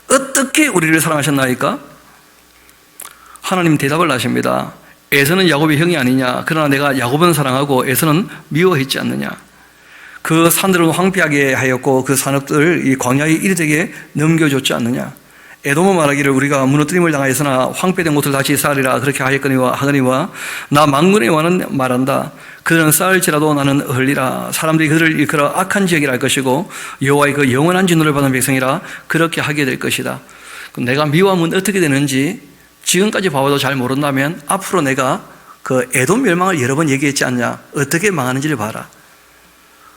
어떻게 우리를 사랑하셨나이까? 하나님 대답을 하십니다. 에서는 야곱의 형이 아니냐? 그러나 내가 야곱은 사랑하고 에서는 미워했지 않느냐? 그 산들은 황폐하게 하였고 그 산업들을 이 광야의 이르되게 넘겨줬지 않느냐? 에돔은 말하기를 우리가 무너뜨림을 당하였으나 황폐된 곳을 다시 쌓으리라 그렇게 하거니와 나 만군의 왕은 말한다. 그들은 쌓을지라도 나는 흘리라. 사람들이 그들을 일컬어 악한 지역이라 할 것이고 여호와의 그 영원한 진노를 받은 백성이라 그렇게 하게 될 것이다. 내가 미워하면 어떻게 되는지 지금까지 봐봐도 잘 모른다면 앞으로 내가 그 에돔 멸망을 여러 번 얘기했지 않냐? 어떻게 망하는지를 봐라.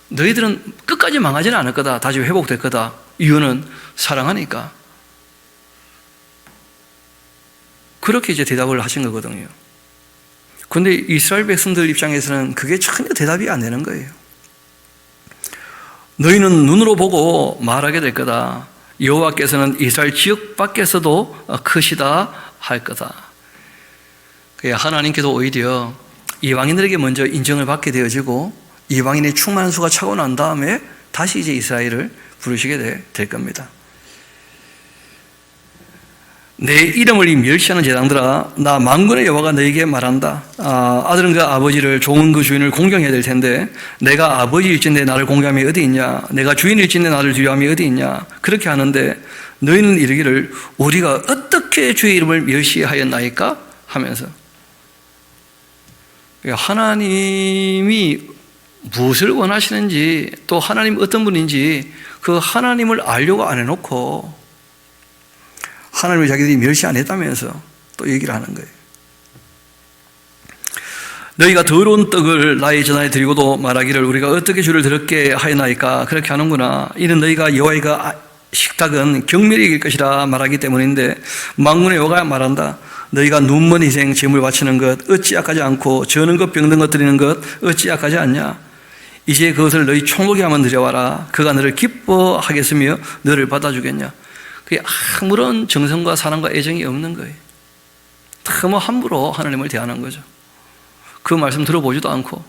너희들은 끝까지 망하지는 않을 거다. 다시 회복될 거다. 이유는 사랑하니까. 그렇게 이제 대답을 하신 거거든요. 그런데 이스라엘 백성들 입장에서는 그게 전혀 대답이 안 되는 거예요. 너희는 눈으로 보고 말하게 될 거다. 여호와께서는 이스라엘 지역 밖에서도 크시다 할 거다. 하나님께서 오히려 이방인들에게 먼저 인정을 받게 되어지고 이방인의 충만한 수가 차고 난 다음에 다시 이제 이스라엘을 부르시게 될 겁니다. 내 이름을 멸시하는 제당들아 나 만군의 여호와가 너에게 말한다. 아들은 그 아버지를 종은 그 주인을 공경해야 될 텐데 내가 아버지일진데 나를 공경함이 어디 있냐? 내가 주인일진데 나를 두려움이 어디 있냐? 그렇게 하는데 너희는 이르기를 우리가 어떻게 주의 이름을 멸시하였나이까? 하면서 하나님이 무엇을 원하시는지 또 하나님 어떤 분인지 그 하나님을 알려고 안 해놓고 하나님을 자기들이 멸시 안 했다면서 또 얘기를 하는 거예요. 너희가 더러운 떡을 나의 전하에 드리고도 말하기를 우리가 어떻게 주를 더럽게 하였나이까. 그렇게 하는구나. 이는 너희가 여호와의 식탁은 경멸이 이길 것이라 말하기 때문인데, 만군의 여호와가 말한다. 너희가 눈먼 희생 제물 바치는 것 어찌 약하지 않고 저는 것 병든 것 드리는 것 어찌 약하지 않냐. 이제 그것을 너희 총독이 하면 드려와라. 그가 너를 기뻐하겠으며 너를 받아주겠냐. 그게 아무런 정성과 사랑과 애정이 없는 거예요. 너무 함부로 하나님을 대하는 거죠. 그 말씀 들어보지도 않고.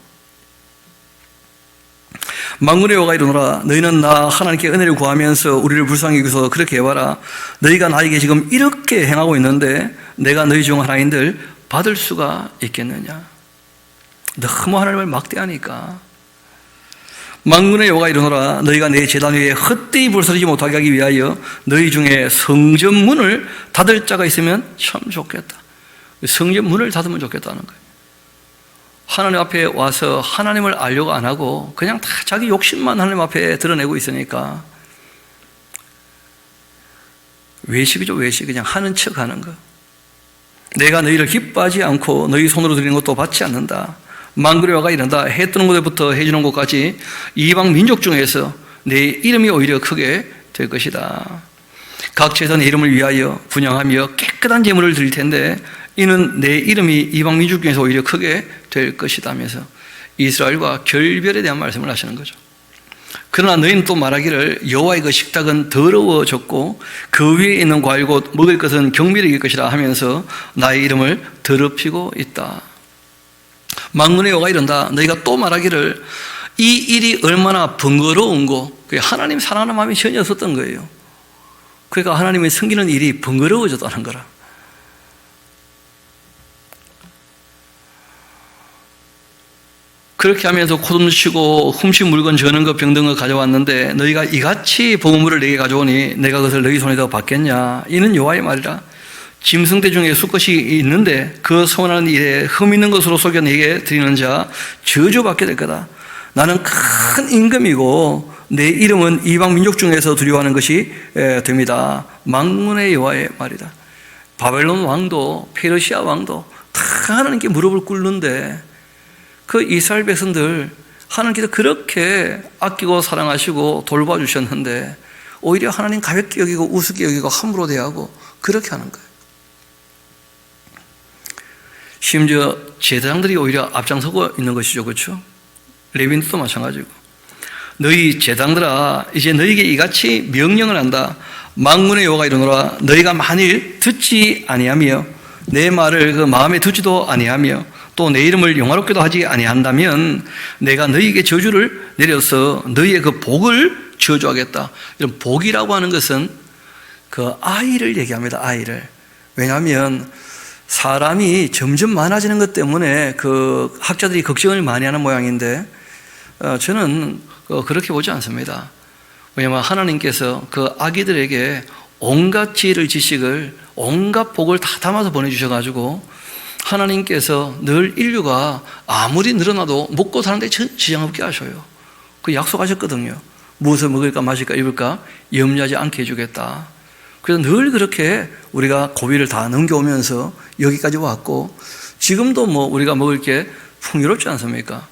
만군의 여호와가 이르노라. 너희는 나 하나님께 은혜를 구하면서 우리를 불쌍히 여기서 그렇게 해봐라. 너희가 나에게 지금 이렇게 행하고 있는데 내가 너희 중 하나인들 받을 수가 있겠느냐. 너무 하나님을 막대하니까. 만군의 여호와가 이르노라. 너희가 내 제단 위에 헛되이 불서리지 못하게 하기 위하여 너희 중에 성전 문을 닫을 자가 있으면 참 좋겠다. 성전 문을 닫으면 좋겠다는 거예요. 하나님 앞에 와서 하나님을 알려고 안 하고 그냥 다 자기 욕심만 하나님 앞에 드러내고 있으니까 외식이죠. 외식. 그냥 하는 척 하는 거. 내가 너희를 기뻐하지 않고 너희 손으로 드리는 것도 받지 않는다. 만군의 여호와가 이른다. 해 뜨는 곳에부터 해 지는 곳까지 이방 민족 중에서 내 이름이 오히려 크게 될 것이다. 각 제사 내 이름을 위하여 분향하며 깨끗한 제물을 드릴 텐데 이는 내 이름이 이방 민족 중에서 오히려 크게 될 것이다 하면서 이스라엘과 결별에 대한 말씀을 하시는 거죠. 그러나 너희는 또 말하기를 여호와의 그 식탁은 더러워졌고 그 위에 있는 과일 곧 먹을 것은 경멸이 이길 것이라 하면서 나의 이름을 더럽히고 있다. 만군의 여호와가 이른다. 너희가 또 말하기를 이 일이 얼마나 번거로운 거. 하나님 사랑하는 마음이 전혀 없었던 거예요. 그러니까 하나님의 섬기는 일이 번거로워졌다는 거라. 그렇게 하면서 코tum치고 훔친 물건 저는 것 병든 것 가져왔는데 너희가 이같이 보물을 내게 가져오니 내가 그것을 너희 손에다 받겠냐. 이는 여호와의 말이라. 짐승대 중에 수컷이 있는데 그 소원하는 일에 흠 있는 것으로 속여 내게 드리는 자 저주받게 될 거다. 나는 큰 임금이고 내 이름은 이방 민족 중에서 두려워하는 것이 됩니다. 만군의 여호와의 말이다. 바벨론 왕도 페르시아 왕도 다 하나님께 무릎을 꿇는데 그 이스라엘 백성들 하나님께서 그렇게 아끼고 사랑하시고 돌봐주셨는데 오히려 하나님 가볍게 여기고 우습게 여기고 함부로 대하고 그렇게 하는 거예요. 심지어 제사장들이 오히려 앞장서고 있는 것이죠. 그렇죠? 레위인들도 마찬가지고. 너희 제사장들아 이제 너희에게 이같이 명령을 한다. 만군의 여호와가 이르노라. 너희가 만일 듣지 아니하며 내 말을 그 마음에 듣지도 아니하며 또 내 이름을 영화롭게도 하지 아니한다면 내가 너희에게 저주를 내려서 너희의 그 복을 저주하겠다. 이런 복이라고 하는 것은 그 아이를 얘기합니다. 아이를. 왜냐하면 사람이 점점 많아지는 것 때문에 그 학자들이 걱정을 많이 하는 모양인데 저는 그렇게 보지 않습니다. 왜냐하면 하나님께서 그 아기들에게 온갖 지혜를 지식을 온갖 복을 다 담아서 보내주셔가지고 하나님께서 늘 인류가 아무리 늘어나도 먹고 사는데 지장 없게 하셔요. 그 약속하셨거든요. 무엇을 먹을까 마실까 입을까 염려하지 않게 해주겠다. 그래서 늘 그렇게 우리가 고비를 다 넘겨오면서 여기까지 왔고 지금도 뭐 우리가 먹을 게 풍요롭지 않습니까?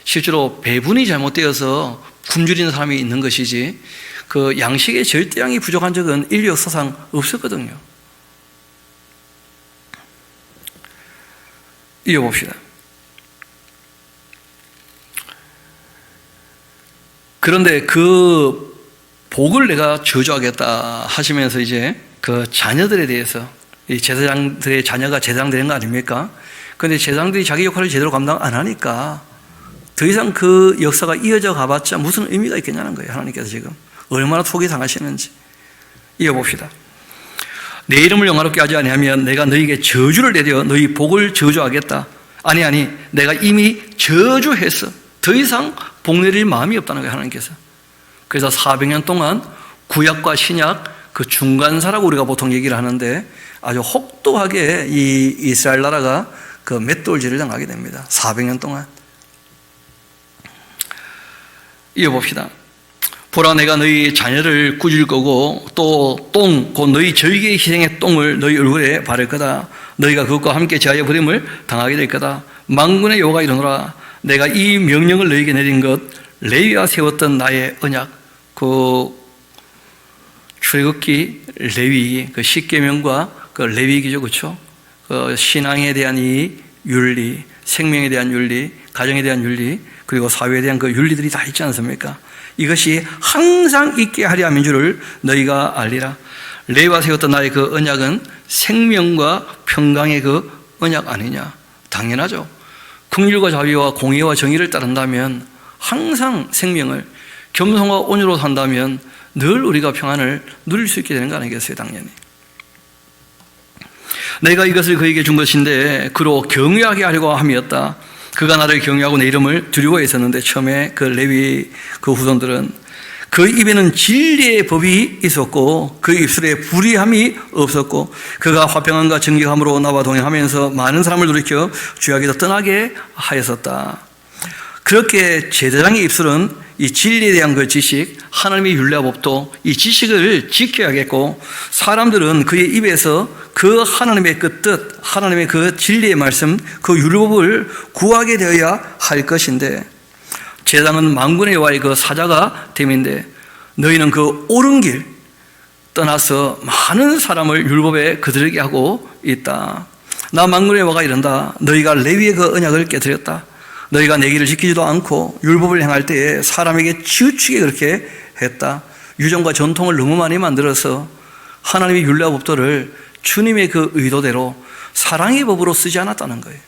실제로 배분이 잘못되어서 굶주리는 사람이 있는 것이지 그 양식의 절대량이 부족한 적은 인류 역사상 없었거든요. 이어봅시다. 그런데 그 복을 내가 저주하겠다 하시면서 이제 그 자녀들에 대해서 이 제사장들의 자녀가 제사장 되는 거 아닙니까? 그런데 제사장들이 자기 역할을 제대로 감당 안 하니까 더 이상 그 역사가 이어져 가봤자 무슨 의미가 있겠냐는 거예요. 하나님께서 지금 얼마나 속이 상하시는지. 이어봅시다. 내 이름을 영화롭게 하지 아니하면 내가 너희에게 저주를 내려 너희 복을 저주하겠다. 아니 내가 이미 저주했어. 더 이상 복 내릴 마음이 없다는 거예요. 하나님께서. 그래서 400년 동안 구약과 신약 그 중간사라고 우리가 보통 얘기를 하는데 아주 혹독하게 이 이스라엘 나라가 그 맷돌질을 당하게 됩니다. 400년 동안. 이어봅시다. 보라 내가 너희 자녀를 꾸질 거고 또 똥 곧 너희 절기의 희생의 똥을 너희 얼굴에 바를 거다. 너희가 그것과 함께 제하여 버림을 당하게 될 거다. 만군의 여호와가 이르노라. 내가 이 명령을 너에게 내린 것, 레위가 세웠던 나의 언약, 그 출애굽기 레위, 그 십계명과 그 레위기죠, 그렇죠? 그 신앙에 대한 이 윤리, 생명에 대한 윤리, 가정에 대한 윤리, 그리고 사회에 대한 그 윤리들이 다 있지 않습니까? 이것이 항상 있게 하려 함인 줄을 너희가 알리라. 레위가 세웠던 나의 그 언약은 생명과 평강의 그 언약 아니냐? 당연하죠. 긍휼과 자비와 공의와 정의를 따른다면 항상 생명을, 겸손과 온유로 산다면 늘 우리가 평안을 누릴 수 있게 되는 거 아니겠어요? 당연히. 내가 이것을 그에게 준 것인데 그로 경외하게 하려고 함이었다. 그가 나를 경외하고 내 이름을 두려워했었는데, 처음에 그 레위 그 후손들은 그 입에는 진리의 법이 있었고 그 입술에 불의함이 없었고, 그가 화평함과 정직함으로 나와 동행하면서 많은 사람을 돌이켜 주야기에서 떠나게 하였었다. 그렇게 제사장의 입술은 이 진리에 대한 그 지식, 하나님의 율례와 법도 이 지식을 지켜야겠고, 사람들은 그의 입에서 그 하나님의 그 뜻, 하나님의 그 진리의 말씀, 그 율법을 구하게 되어야 할 것인데, 제사장은 만군의 여호와의 그 사자가 됨인데, 너희는 그 옳은 길 떠나서 많은 사람을 율법에 거스르게 하고 있다. 나 만군의 여호와가 이른다. 너희가 레위의 그 언약을 깨뜨렸다. 너희가 내 길을 지키지도 않고 율법을 행할 때에 사람에게 치우치게 그렇게 했다. 유전과 전통을 너무 많이 만들어서 하나님의 율례와 법도를 주님의 그 의도대로 사랑의 법으로 쓰지 않았다는 거예요.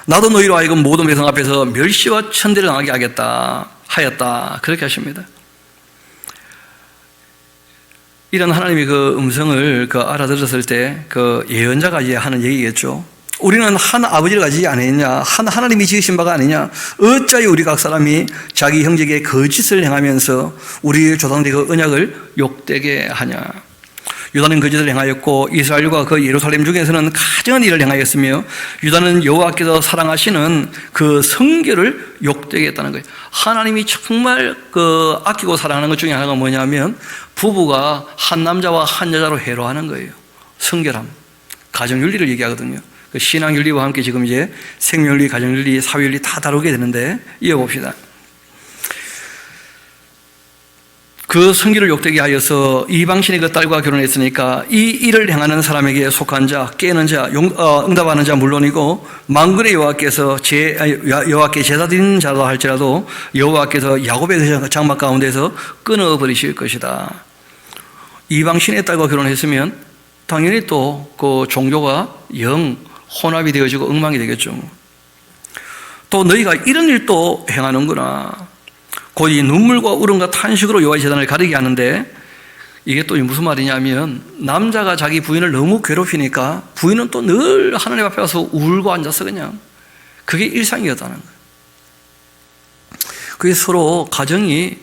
나도 너희로 하여금 모든 백성 앞에서 멸시와 천대를 당하게 하였다. 그렇게 하십니다. 이런 하나님의 그 음성을 알아들었을 때 그 예언자가 이제 하는 얘기겠죠. 우리는 한 아버지를 가지지 않았냐? 한 하나님이 지으신 바가 아니냐? 어찌하여 우리 각 사람이 자기 형제에게 거짓을 행하면서 우리 조상들의 그 언약을 욕되게 하냐? 유다는 거짓을 행하였고 이스라엘과 그 예루살렘 중에서는 가증한 일을 행하였으며, 유다는 여호와께서 사랑하시는 그 성결을 욕되게 했다는 거예요. 하나님이 정말 그 아끼고 사랑하는 것 중에 하나가 뭐냐면 부부가 한 남자와 한 여자로 해로하는 거예요. 성결함, 가정윤리를 얘기하거든요. 그 신앙윤리와 함께 지금 이제 생명윤리, 가정윤리, 사회윤리 다 다루게 되는데, 이어봅시다. 그 성기를 욕되게 하여서 이방신의 그 딸과 결혼했으니까 이 일을 행하는 사람에게 속한 자, 깨는 자, 응답하는 자 물론이고, 만군의 여호와께서 여호와께 제사 드리는 자도 할지라도 여호와께서 야곱의 장막 가운데서 끊어버리실 것이다. 이방신의 딸과 결혼했으면 당연히 또 그 종교가 영 혼합이 되어지고 엉망이 되겠죠. 또 너희가 이런 일도 행하는구나. 곧 이 눈물과 울음과 탄식으로 여호와의 제단을 가리게 하는데, 이게 또 무슨 말이냐면 남자가 자기 부인을 너무 괴롭히니까 부인은 또 늘 하나님 앞에 와서 울고 앉아서 그냥 그게 일상이었다는 거예요. 그게 서로 가정이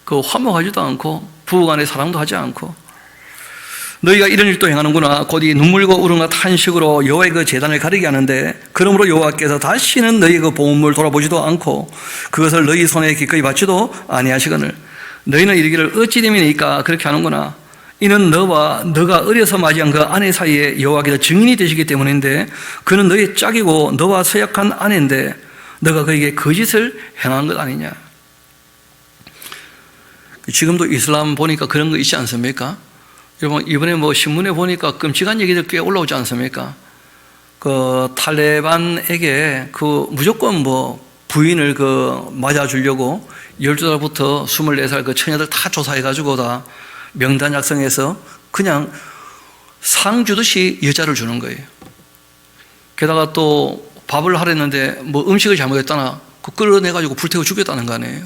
화목하지도 않고 부부간에 사랑도 하지 않고, 너희가 이런 일도 행하는구나. 곧 이 눈물과 울음과 탄식으로 여호와의 그 제단을 가리게 하는데, 그러므로 여호와께서 다시는 너희 그 보물을 돌아보지도 않고 그것을 너희 손에 기꺼이 받지도 아니하시거늘 너희는 이르기를 어찌 됨이니까 그렇게 하는구나. 이는 너가 어려서 맞이한 그 아내 사이에 여호와께서 증인이 되시기 때문인데, 그는 너의 짝이고 너와 서약한 아내인데 너가 그에게 거짓을 행한 것 아니냐. 지금도 이슬람 보니까 그런 거 있지 않습니까? 여러분, 이번에 신문에 보니까 끔찍한 얘기들 꽤 올라오지 않습니까? 그 탈레반에게 무조건 부인을 맞아주려고 12살부터 24살 그 처녀들 다 조사해가지고 다 명단 작성해서 그냥 상 주듯이 여자를 주는 거예요. 게다가 또 밥을 하랬는데 음식을 잘못했다나 끌어내가지고 불태워 죽였다는 거 아니에요?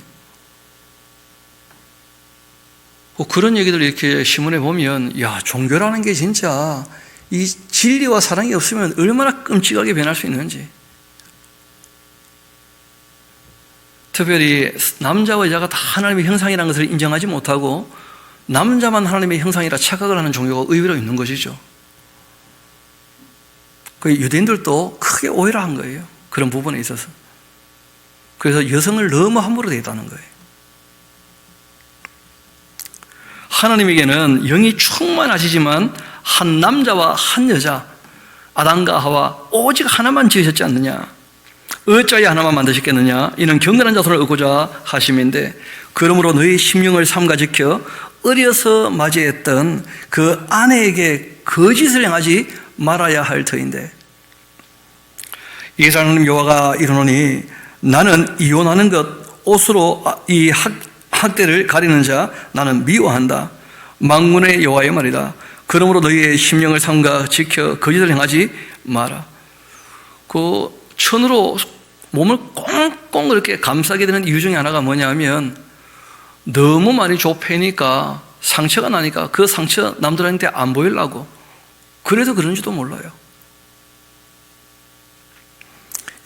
그런 얘기들 이렇게 신문에 보면, 야, 종교라는 게 진짜 이 진리와 사랑이 없으면 얼마나 끔찍하게 변할 수 있는지. 특별히 남자와 여자가 다 하나님의 형상이라는 것을 인정하지 못하고 남자만 하나님의 형상이라 착각을 하는 종교가 의외로 있는 것이죠. 그 유대인들도 크게 오해를 한 거예요. 그런 부분에 있어서. 그래서 여성을 너무 함부로 대했다는 거예요. 하나님에게는 영이 충만하시지만 한 남자와 한 여자, 아담과 하와 오직 하나만 지으셨지 않느냐? 어찌하여 하나만 만드셨겠느냐? 이는 경건한 자손을 얻고자 하심인데, 그러므로 너희 심령을 삼가 지켜 어려서 맞이했던 그 아내에게 거짓을 행하지 말아야 할 터인데, 이스라엘 하나님 여호와가 이르노니 나는 이혼하는 것, 옷으로 이 학대를 가리는 자 나는 미워한다. 만군의 여호와의 말이다. 그러므로 너희의 심령을 삼가 지켜 거짓을 행하지 마라. 그 천으로 몸을 꽁꽁 그렇게 감싸게 되는 이유 중에 하나가 뭐냐면, 너무 많이 좁히니까 상처가 나니까 그 상처 남들한테 안 보이려고, 그래서 그런지도 몰라요.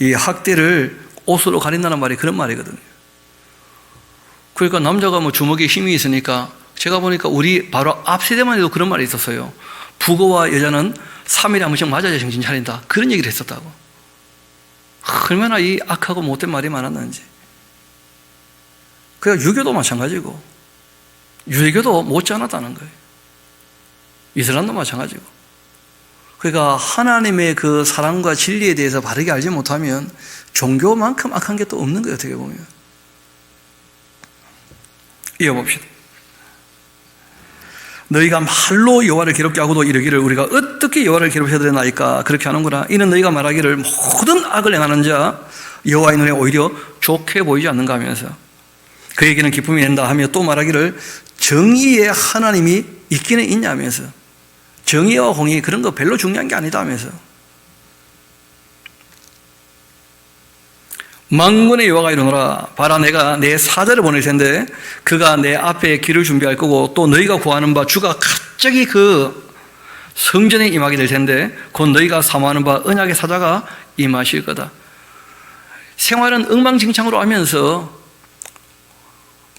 이 학대를 옷으로 가린다는 말이 그런 말이거든요. 그러니까 남자가 뭐 주먹에 힘이 있으니까, 제가 보니까 우리 바로 앞 세대만 해도 그런 말이 있었어요. 부거와 여자는 3일에 한 번씩 맞아야 정신 차린다, 그런 얘기를 했었다고. 얼마나 이 악하고 못된 말이 많았는지. 그러니까 유교도 마찬가지고, 유대교도 못지않았다는 거예요. 이슬람도 마찬가지고. 그러니까 하나님의 그 사랑과 진리에 대해서 바르게 알지 못하면 종교만큼 악한 게 또 없는 거예요, 어떻게 보면. 이어봅시다. 너희가 말로 여호와를 괴롭게 하고도 이르기를 우리가 어떻게 여호와를 괴롭혀야 되나이까, 그렇게 하는구나. 이는 너희가 말하기를 모든 악을 행하는 자 여호와의 눈에 오히려 좋게 보이지 않는가 하면서, 그에게는 기쁨이 된다 하며 또 말하기를 정의의 하나님이 있기는 있냐 하면서, 정의와 공의 그런 거 별로 중요한 게 아니다 하면서, 만군의 여호와가 이르노라. 봐라, 내가 내 사자를 보낼 텐데 그가 내 앞에 길을 준비할 거고, 또 너희가 구하는 바 주가 갑자기 그 성전에 임하게 될 텐데 곧 너희가 사모하는 바 언약의 사자가 임하실 거다. 생활은 엉망진창으로 하면서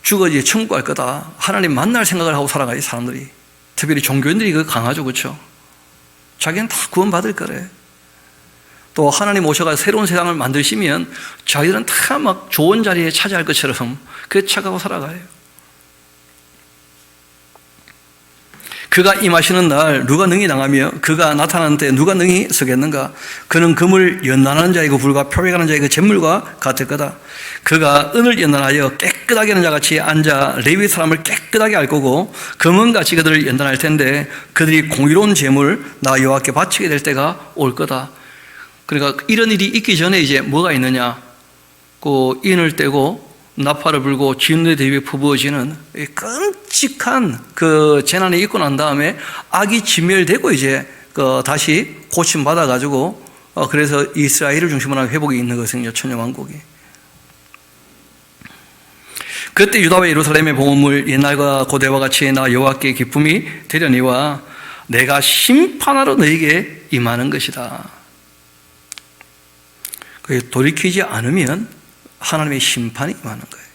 주가 이제 천국 갈 거다, 하나님 만날 생각을 하고 살아가요, 사람들이. 특별히 종교인들이 그 강하죠, 그렇죠? 자기는 다 구원받을 거래. 또 하나님 오셔가 새로운 세상을 만드시면 자기들은 다 막 좋은 자리에 차지할 것처럼 그 착하고 살아가요. 그가 임하시는 날 누가 능히 당하며 그가 나타나는 때 누가 능히 서겠는가? 그는 금을 연단하는 자이고 불과 표백하는 자의 그 잿물과 같을 거다. 그가 은을 연단하여 깨끗하게 하는 자같이 앉아 레위 사람을 깨끗하게 할 거고, 금은같이 그들을 연단할 텐데 그들이 공의로운 제물 나 여호와께 바치게 될 때가 올 거다. 그러니까 이런 일이 있기 전에 이제 뭐가 있느냐? 그 인을 떼고 나팔을 불고 진노의 대비에 퍼부어지는 끔찍한 그 재난이 있고 난 다음에 악이 진멸되고 이제 그 다시 고침 받아가지고 그래서 이스라엘을 중심으로 한 회복이 있는 것은요, 천년왕국이. 그때 유다와 예루살렘의 봉헌물 옛날과 고대와 같이 나 여호와께 기쁨이 되려니와 내가 심판하러 너에게 임하는 것이다. 돌이키지 않으면 하나님의 심판이 임하는 거예요.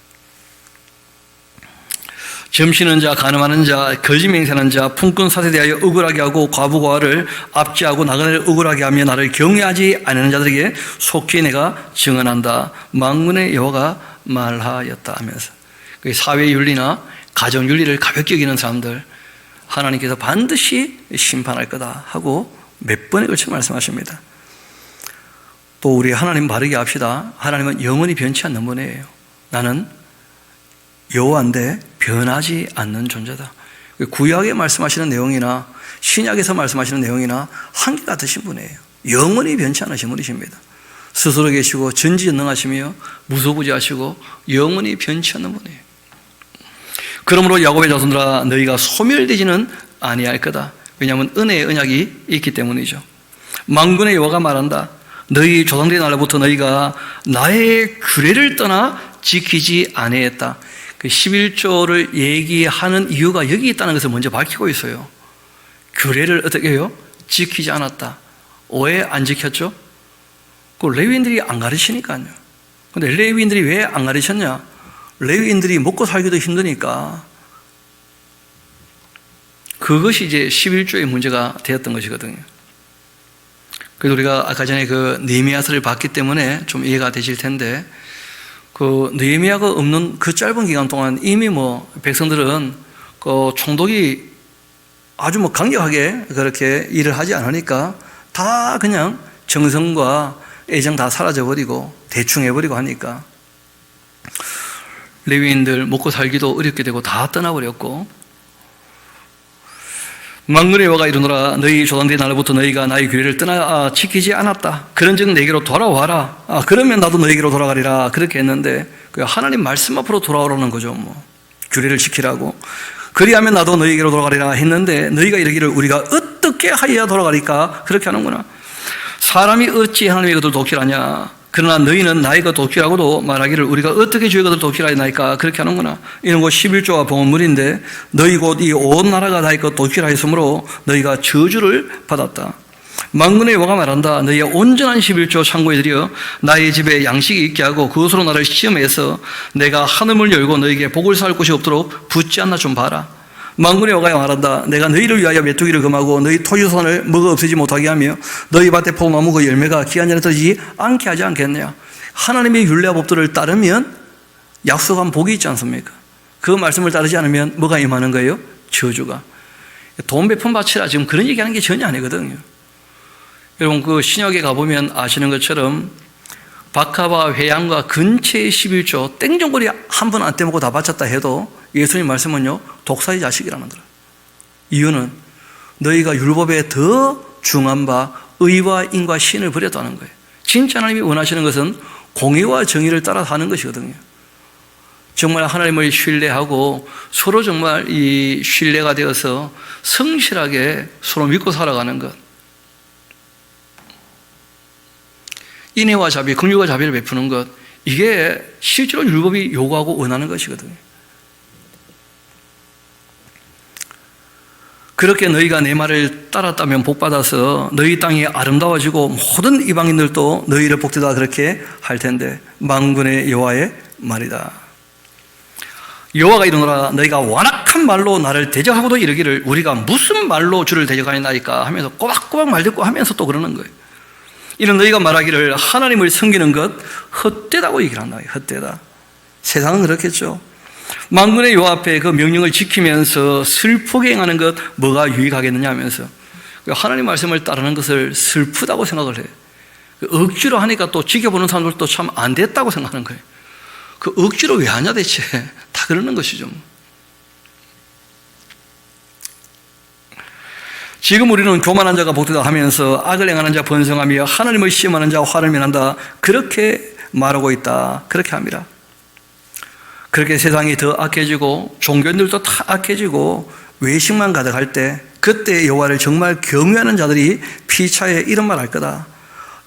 점시는 자, 간음하는 자, 거짓 맹세하는 자, 품꾼 사세 대하여 억울하게 하고 과부고아를 압제하고 나그네를 억울하게 하며 나를 경외하지 않는 자들에게 속히 내가 증언한다. 만군의 여호와가 말하였다 하면서, 사회윤리나 가정윤리를 가볍게 여기는 사람들 하나님께서 반드시 심판할 거다 하고 몇 번에 걸쳐 말씀하십니다. 또 우리 하나님 바르게 합시다. 하나님은 영원히 변치 않는 분이에요. 나는 여호와인데 변하지 않는 존재다. 구약에 말씀하시는 내용이나 신약에서 말씀하시는 내용이나 한결같으신 분이에요. 영원히 변치 않으신 분이십니다. 스스로 계시고 전지전능하시며 무소부지하시고 영원히 변치 않는 분이에요. 그러므로 야곱의 자손들아, 너희가 소멸되지는 아니할 거다. 왜냐하면 은혜의 언약이 있기 때문이죠. 만군의 여호와가 말한다. 너희 조상들의 날부터 너희가 나의 규례를 떠나 지키지 아니했다. 그 11조를 얘기하는 이유가 여기 있다는 것을 먼저 밝히고 있어요. 규례를 어떻게 해요? 지키지 않았다. 왜 안 지켰죠? 그 레위인들이 안 가르치니까요. 근데 레위인들이 왜 안 가르쳤냐? 레위인들이 먹고 살기도 힘드니까. 그것이 이제 11조의 문제가 되었던 것이거든요. 그래서 우리가 아까 전에 그 느헤미야서를 봤기 때문에 좀 이해가 되실 텐데, 그 느헤미야가 없는 그 짧은 기간 동안 이미 뭐 백성들은 그 총독이 아주 뭐 강력하게 그렇게 일을 하지 않으니까 다 그냥 정성과 애정 다 사라져버리고 대충 해버리고 하니까 레위인들 먹고 살기도 어렵게 되고 다 떠나버렸고, 만군의 여호와가 이르노라 너희 조상들의 날부터 너희가 나의 규례를 지키지 않았다. 그런즉 내게로 돌아와라. 그러면 나도 너희에게로 돌아가리라. 그렇게 했는데 하나님 말씀 앞으로 돌아오라는 거죠. 규례를 지키라고. 그리하면 나도 너희에게로 돌아가리라 했는데 너희가 이르기를 우리가 어떻게 하여야 돌아가리까? 그렇게 하는구나. 사람이 어찌 하나님의 것을 독실하냐? 그러나 너희는 나의 것 독실하고도 말하기를 우리가 어떻게 주의 것을 독실하였나이까? 그렇게 하는구나. 이런 거 11조와 봉헌물인데 너희 곧 이 온 나라가 나의 것 독실하였으므로 너희가 저주를 받았다. 만군의 여호와가 말한다. 너희의 온전한 11조 창고에 들여 나의 집에 양식이 있게 하고 그것으로 나를 시험해서 내가 하늘을 열고 너희에게 복을 살 곳이 없도록 붙지 않나 좀 봐라. 만군의 여호와가 말한다. 내가 너희를 위하여 메뚜기를 금하고 너희 토지소산을 먹어 없애지 못하게 하며 너희 밭에 포도나무 그 열매가 기한 전에 떨어지지 않게 하지 않겠느냐. 하나님의 율례와 법도를 따르면 약속한 복이 있지 않습니까? 그 말씀을 따르지 않으면 뭐가 임하는 거예요? 저주가. 돈 베푼 바치라 지금 그런 얘기하는 게 전혀 아니거든요. 여러분 그 신약에 가보면 아시는 것처럼 박하와 회양과 근처의 11조 땡정거리 한 번 안 떼먹고 다 바쳤다 해도 예수님 말씀은요 독사의 자식이라는 거예요. 이유는 너희가 율법에 더 중한 바 의와 인과 신을 버렸다는 거예요. 진짜 하나님이 원하시는 것은 공의와 정의를 따라 사는 것이거든요. 정말 하나님을 신뢰하고 서로 정말 이 신뢰가 되어서 성실하게 서로 믿고 살아가는 것. 인애와 자비, 긍휼과 자비를 베푸는 것, 이게 실제로 율법이 요구하고 원하는 것이거든요. 그렇게 너희가 내 말을 따랐다면 복받아서 너희 땅이 아름다워지고 모든 이방인들도 너희를 복되다 그렇게 할 텐데 만군의 여호와의 말이다. 여호와가 이르노라 너희가 완악한 말로 나를 대적하고도 이르기를 우리가 무슨 말로 주를 대적하였나이까 하면서 꼬박꼬박 말 듣고 하면서 또 그러는 거예요. 이런 너희가 말하기를 하나님을 섬기는 것 헛되다고 얘기를 한다. 헛되다. 세상은 그렇겠죠. 만군의 여호와 앞에 그 명령을 지키면서 슬프게 행하는 것 뭐가 유익하겠느냐 하면서 하나님 말씀을 따르는 것을 슬프다고 생각을 해요. 억지로 하니까 또 지켜보는 사람들도 참 안 됐다고 생각하는 거예요. 그 억지로 왜 하냐 대체. 다 그러는 것이죠. 지금 우리는 교만한 자가 복되다 하면서 악을 행하는 자 번성하며 하나님을 시험하는 자 화를 면한다. 그렇게 말하고 있다. 그렇게 합니다. 그렇게 세상이 더 악해지고 종교인들도 다 악해지고 외식만 가득할 때 그때 여호와를 정말 경외하는 자들이 피차에 이런 말 할 거다.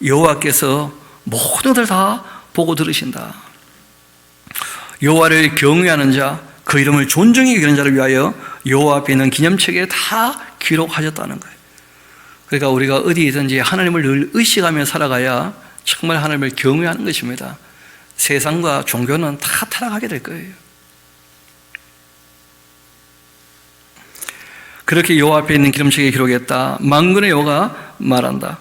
여호와께서 모든 것을 다 보고 들으신다. 여호와를 경외하는 자, 그 이름을 존중히 여기는 자를 위하여 여호와 앞에 있는 기념책에 다 기록하셨다는 거예요. 그러니까 우리가 어디든지 하나님을 늘 의식하며 살아가야 정말 하나님을 경외하는 것입니다. 세상과 종교는 다 타락하게 될 거예요. 그렇게 여호와 앞에 있는 기념책에 기록했다. 만군의 여호와가 말한다.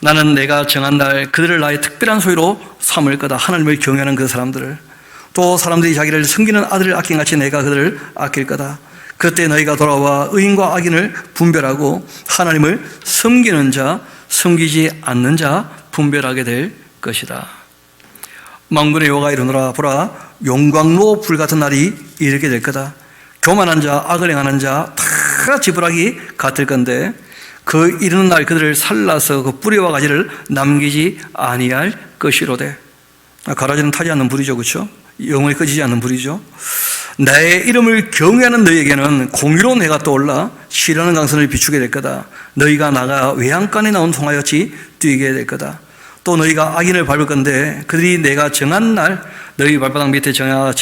나는 내가 정한 날 그들을 나의 특별한 소유로 삼을 거다. 하나님을 경외하는 그 사람들을. 또 사람들이 자기를 섬기는 아들을 아낀 같이 내가 그들을 아낄 거다. 그때 너희가 돌아와 의인과 악인을 분별하고 하나님을 섬기는 자, 섬기지 않는 자 분별하게 될 것이다. 만군의 여호와가 이르노라 보라 용광로 불같은 날이 이르게 될 거다. 교만한 자, 악을 행하는 자 다 지푸라기 같을 건데 그 이르는 날 그들을 살라서 그 뿌리와 가지를 남기지 아니할 것이로되. 가라지는 타지 않는 불이죠, 그렇죠? 영원히 꺼지지 않는 불이죠. 나의 이름을 경외하는 너희에게는 공의로운 해가 떠올라 시라는 강선을 비추게 될 거다. 너희가 나가 외양간에 나온 송아같이 뛰게 될 거다. 또 너희가 악인을 밟을 건데 그들이 내가 정한 날 너희 발바닥 밑에 재와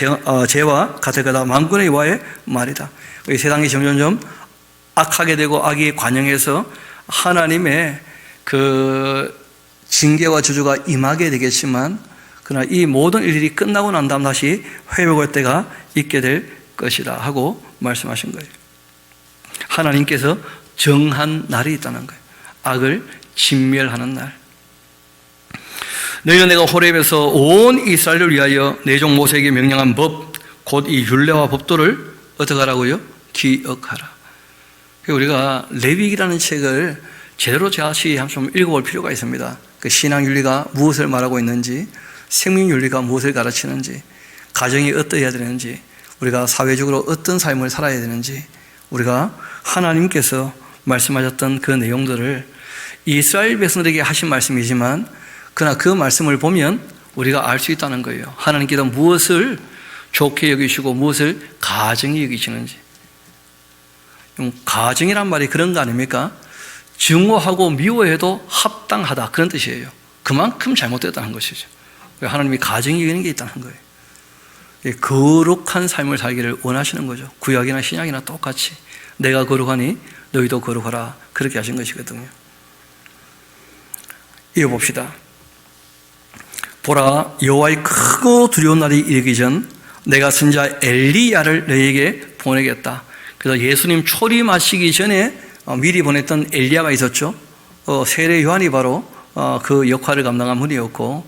같을 거다. 만군의 여호와의 말이다. 세상이 점점점 악하게 되고 악이 관영해서 하나님의 그 징계와 저주가 임하게 되겠지만 그러나 이 모든 일들이 끝나고 난 다음 다시 회복할 때가 있게 될 것이다 하고 말씀하신 거예요. 하나님께서 정한 날이 있다는 거예요. 악을 진멸하는 날. 너희는 내가 호렙에서 온 이스라엘을 위하여 내 종 모세에게 명령한 법, 곧 이 율례와 법도를 어떻게 하라고요? 기억하라. 우리가 레위기라는 책을 제대로 다시 좀 읽어볼 필요가 있습니다. 그 신앙윤리가 무엇을 말하고 있는지, 생명윤리가 무엇을 가르치는지, 가정이 어떠해야 되는지, 우리가 사회적으로 어떤 삶을 살아야 되는지, 우리가 하나님께서 말씀하셨던 그 내용들을 이스라엘 백성들에게 하신 말씀이지만 그러나 그 말씀을 보면 우리가 알 수 있다는 거예요. 하나님께서 무엇을 좋게 여기시고 무엇을 가증히 여기시는지. 가증이란 말이 그런 거 아닙니까? 증오하고 미워해도 합당하다, 그런 뜻이에요. 그만큼 잘못됐다는 것이죠. 하나님이 가증히 여기는 게 있다는 거예요. 거룩한 삶을 살기를 원하시는 거죠. 구약이나 신약이나 똑같이 내가 거룩하니 너희도 거룩하라, 그렇게 하신 것이거든요. 이어봅시다. 보라, 여호와의 크고 두려운 날이 이르기 전 내가 선지자 엘리야를 너희에게 보내겠다. 그래서 예수님 초림하시기 전에 미리 보냈던 엘리야가 있었죠. 세례 요한이 바로 그 역할을 감당한 분이었고,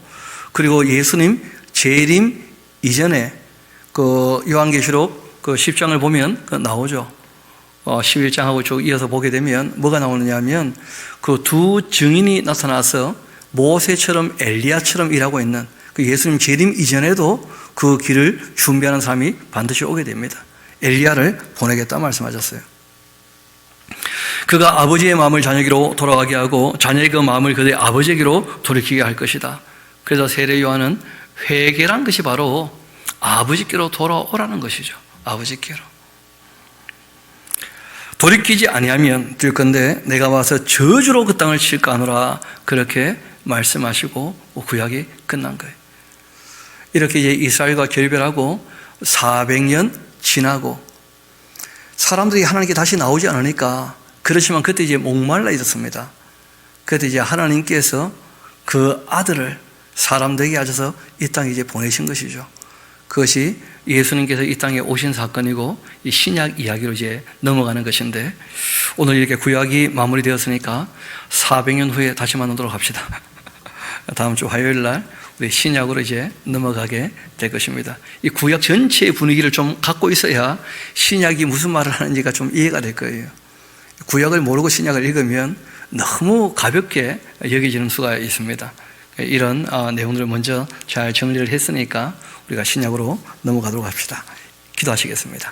그리고 예수님 재림 이전에 그 요한계시록 그 10장을 보면 나오죠. 11장하고 쭉 이어서 보게 되면 뭐가 나오느냐 하면 그 두 증인이 나타나서 모세처럼 엘리야처럼 일하고 있는 그 예수님 재림 이전에도 그 길을 준비하는 사람이 반드시 오게 됩니다. 엘리야를 보내겠다 말씀하셨어요. 그가 아버지의 마음을 자녀에게로 돌아가게 하고 자녀의 그 마음을 그들의 아버지에게로 돌이키게 할 것이다. 그래서 세례 요한은 회개란 것이 바로 아버지께로 돌아오라는 것이죠. 아버지께로. 돌이키지 아니하면 될 건데 내가 와서 저주로 그 땅을 칠까 하노라, 그렇게 말씀하시고 구약이 끝난 거예요. 이렇게 이제 이스라엘과 결별하고 400년 지나고 사람들이 하나님께 다시 나오지 않으니까, 그렇지만 그때 이제 목말라 있었습니다. 그때 이제 하나님께서 그 아들을 사람들에게 하셔서 이 땅에 이제 보내신 것이죠. 그것이 예수님께서 이 땅에 오신 사건이고 이 신약 이야기로 이제 넘어가는 것인데, 오늘 이렇게 구약이 마무리되었으니까 400년 후에 다시 만나도록 합시다. 다음 주 화요일 날 우리 신약으로 이제 넘어가게 될 것입니다. 이 구약 전체의 분위기를 좀 갖고 있어야 신약이 무슨 말을 하는지가 좀 이해가 될 거예요. 구약을 모르고 신약을 읽으면 너무 가볍게 여겨지는 수가 있습니다. 이런 내용들을 먼저 잘 정리를 했으니까 우리가 신약으로 넘어가도록 합시다. 기도하시겠습니다.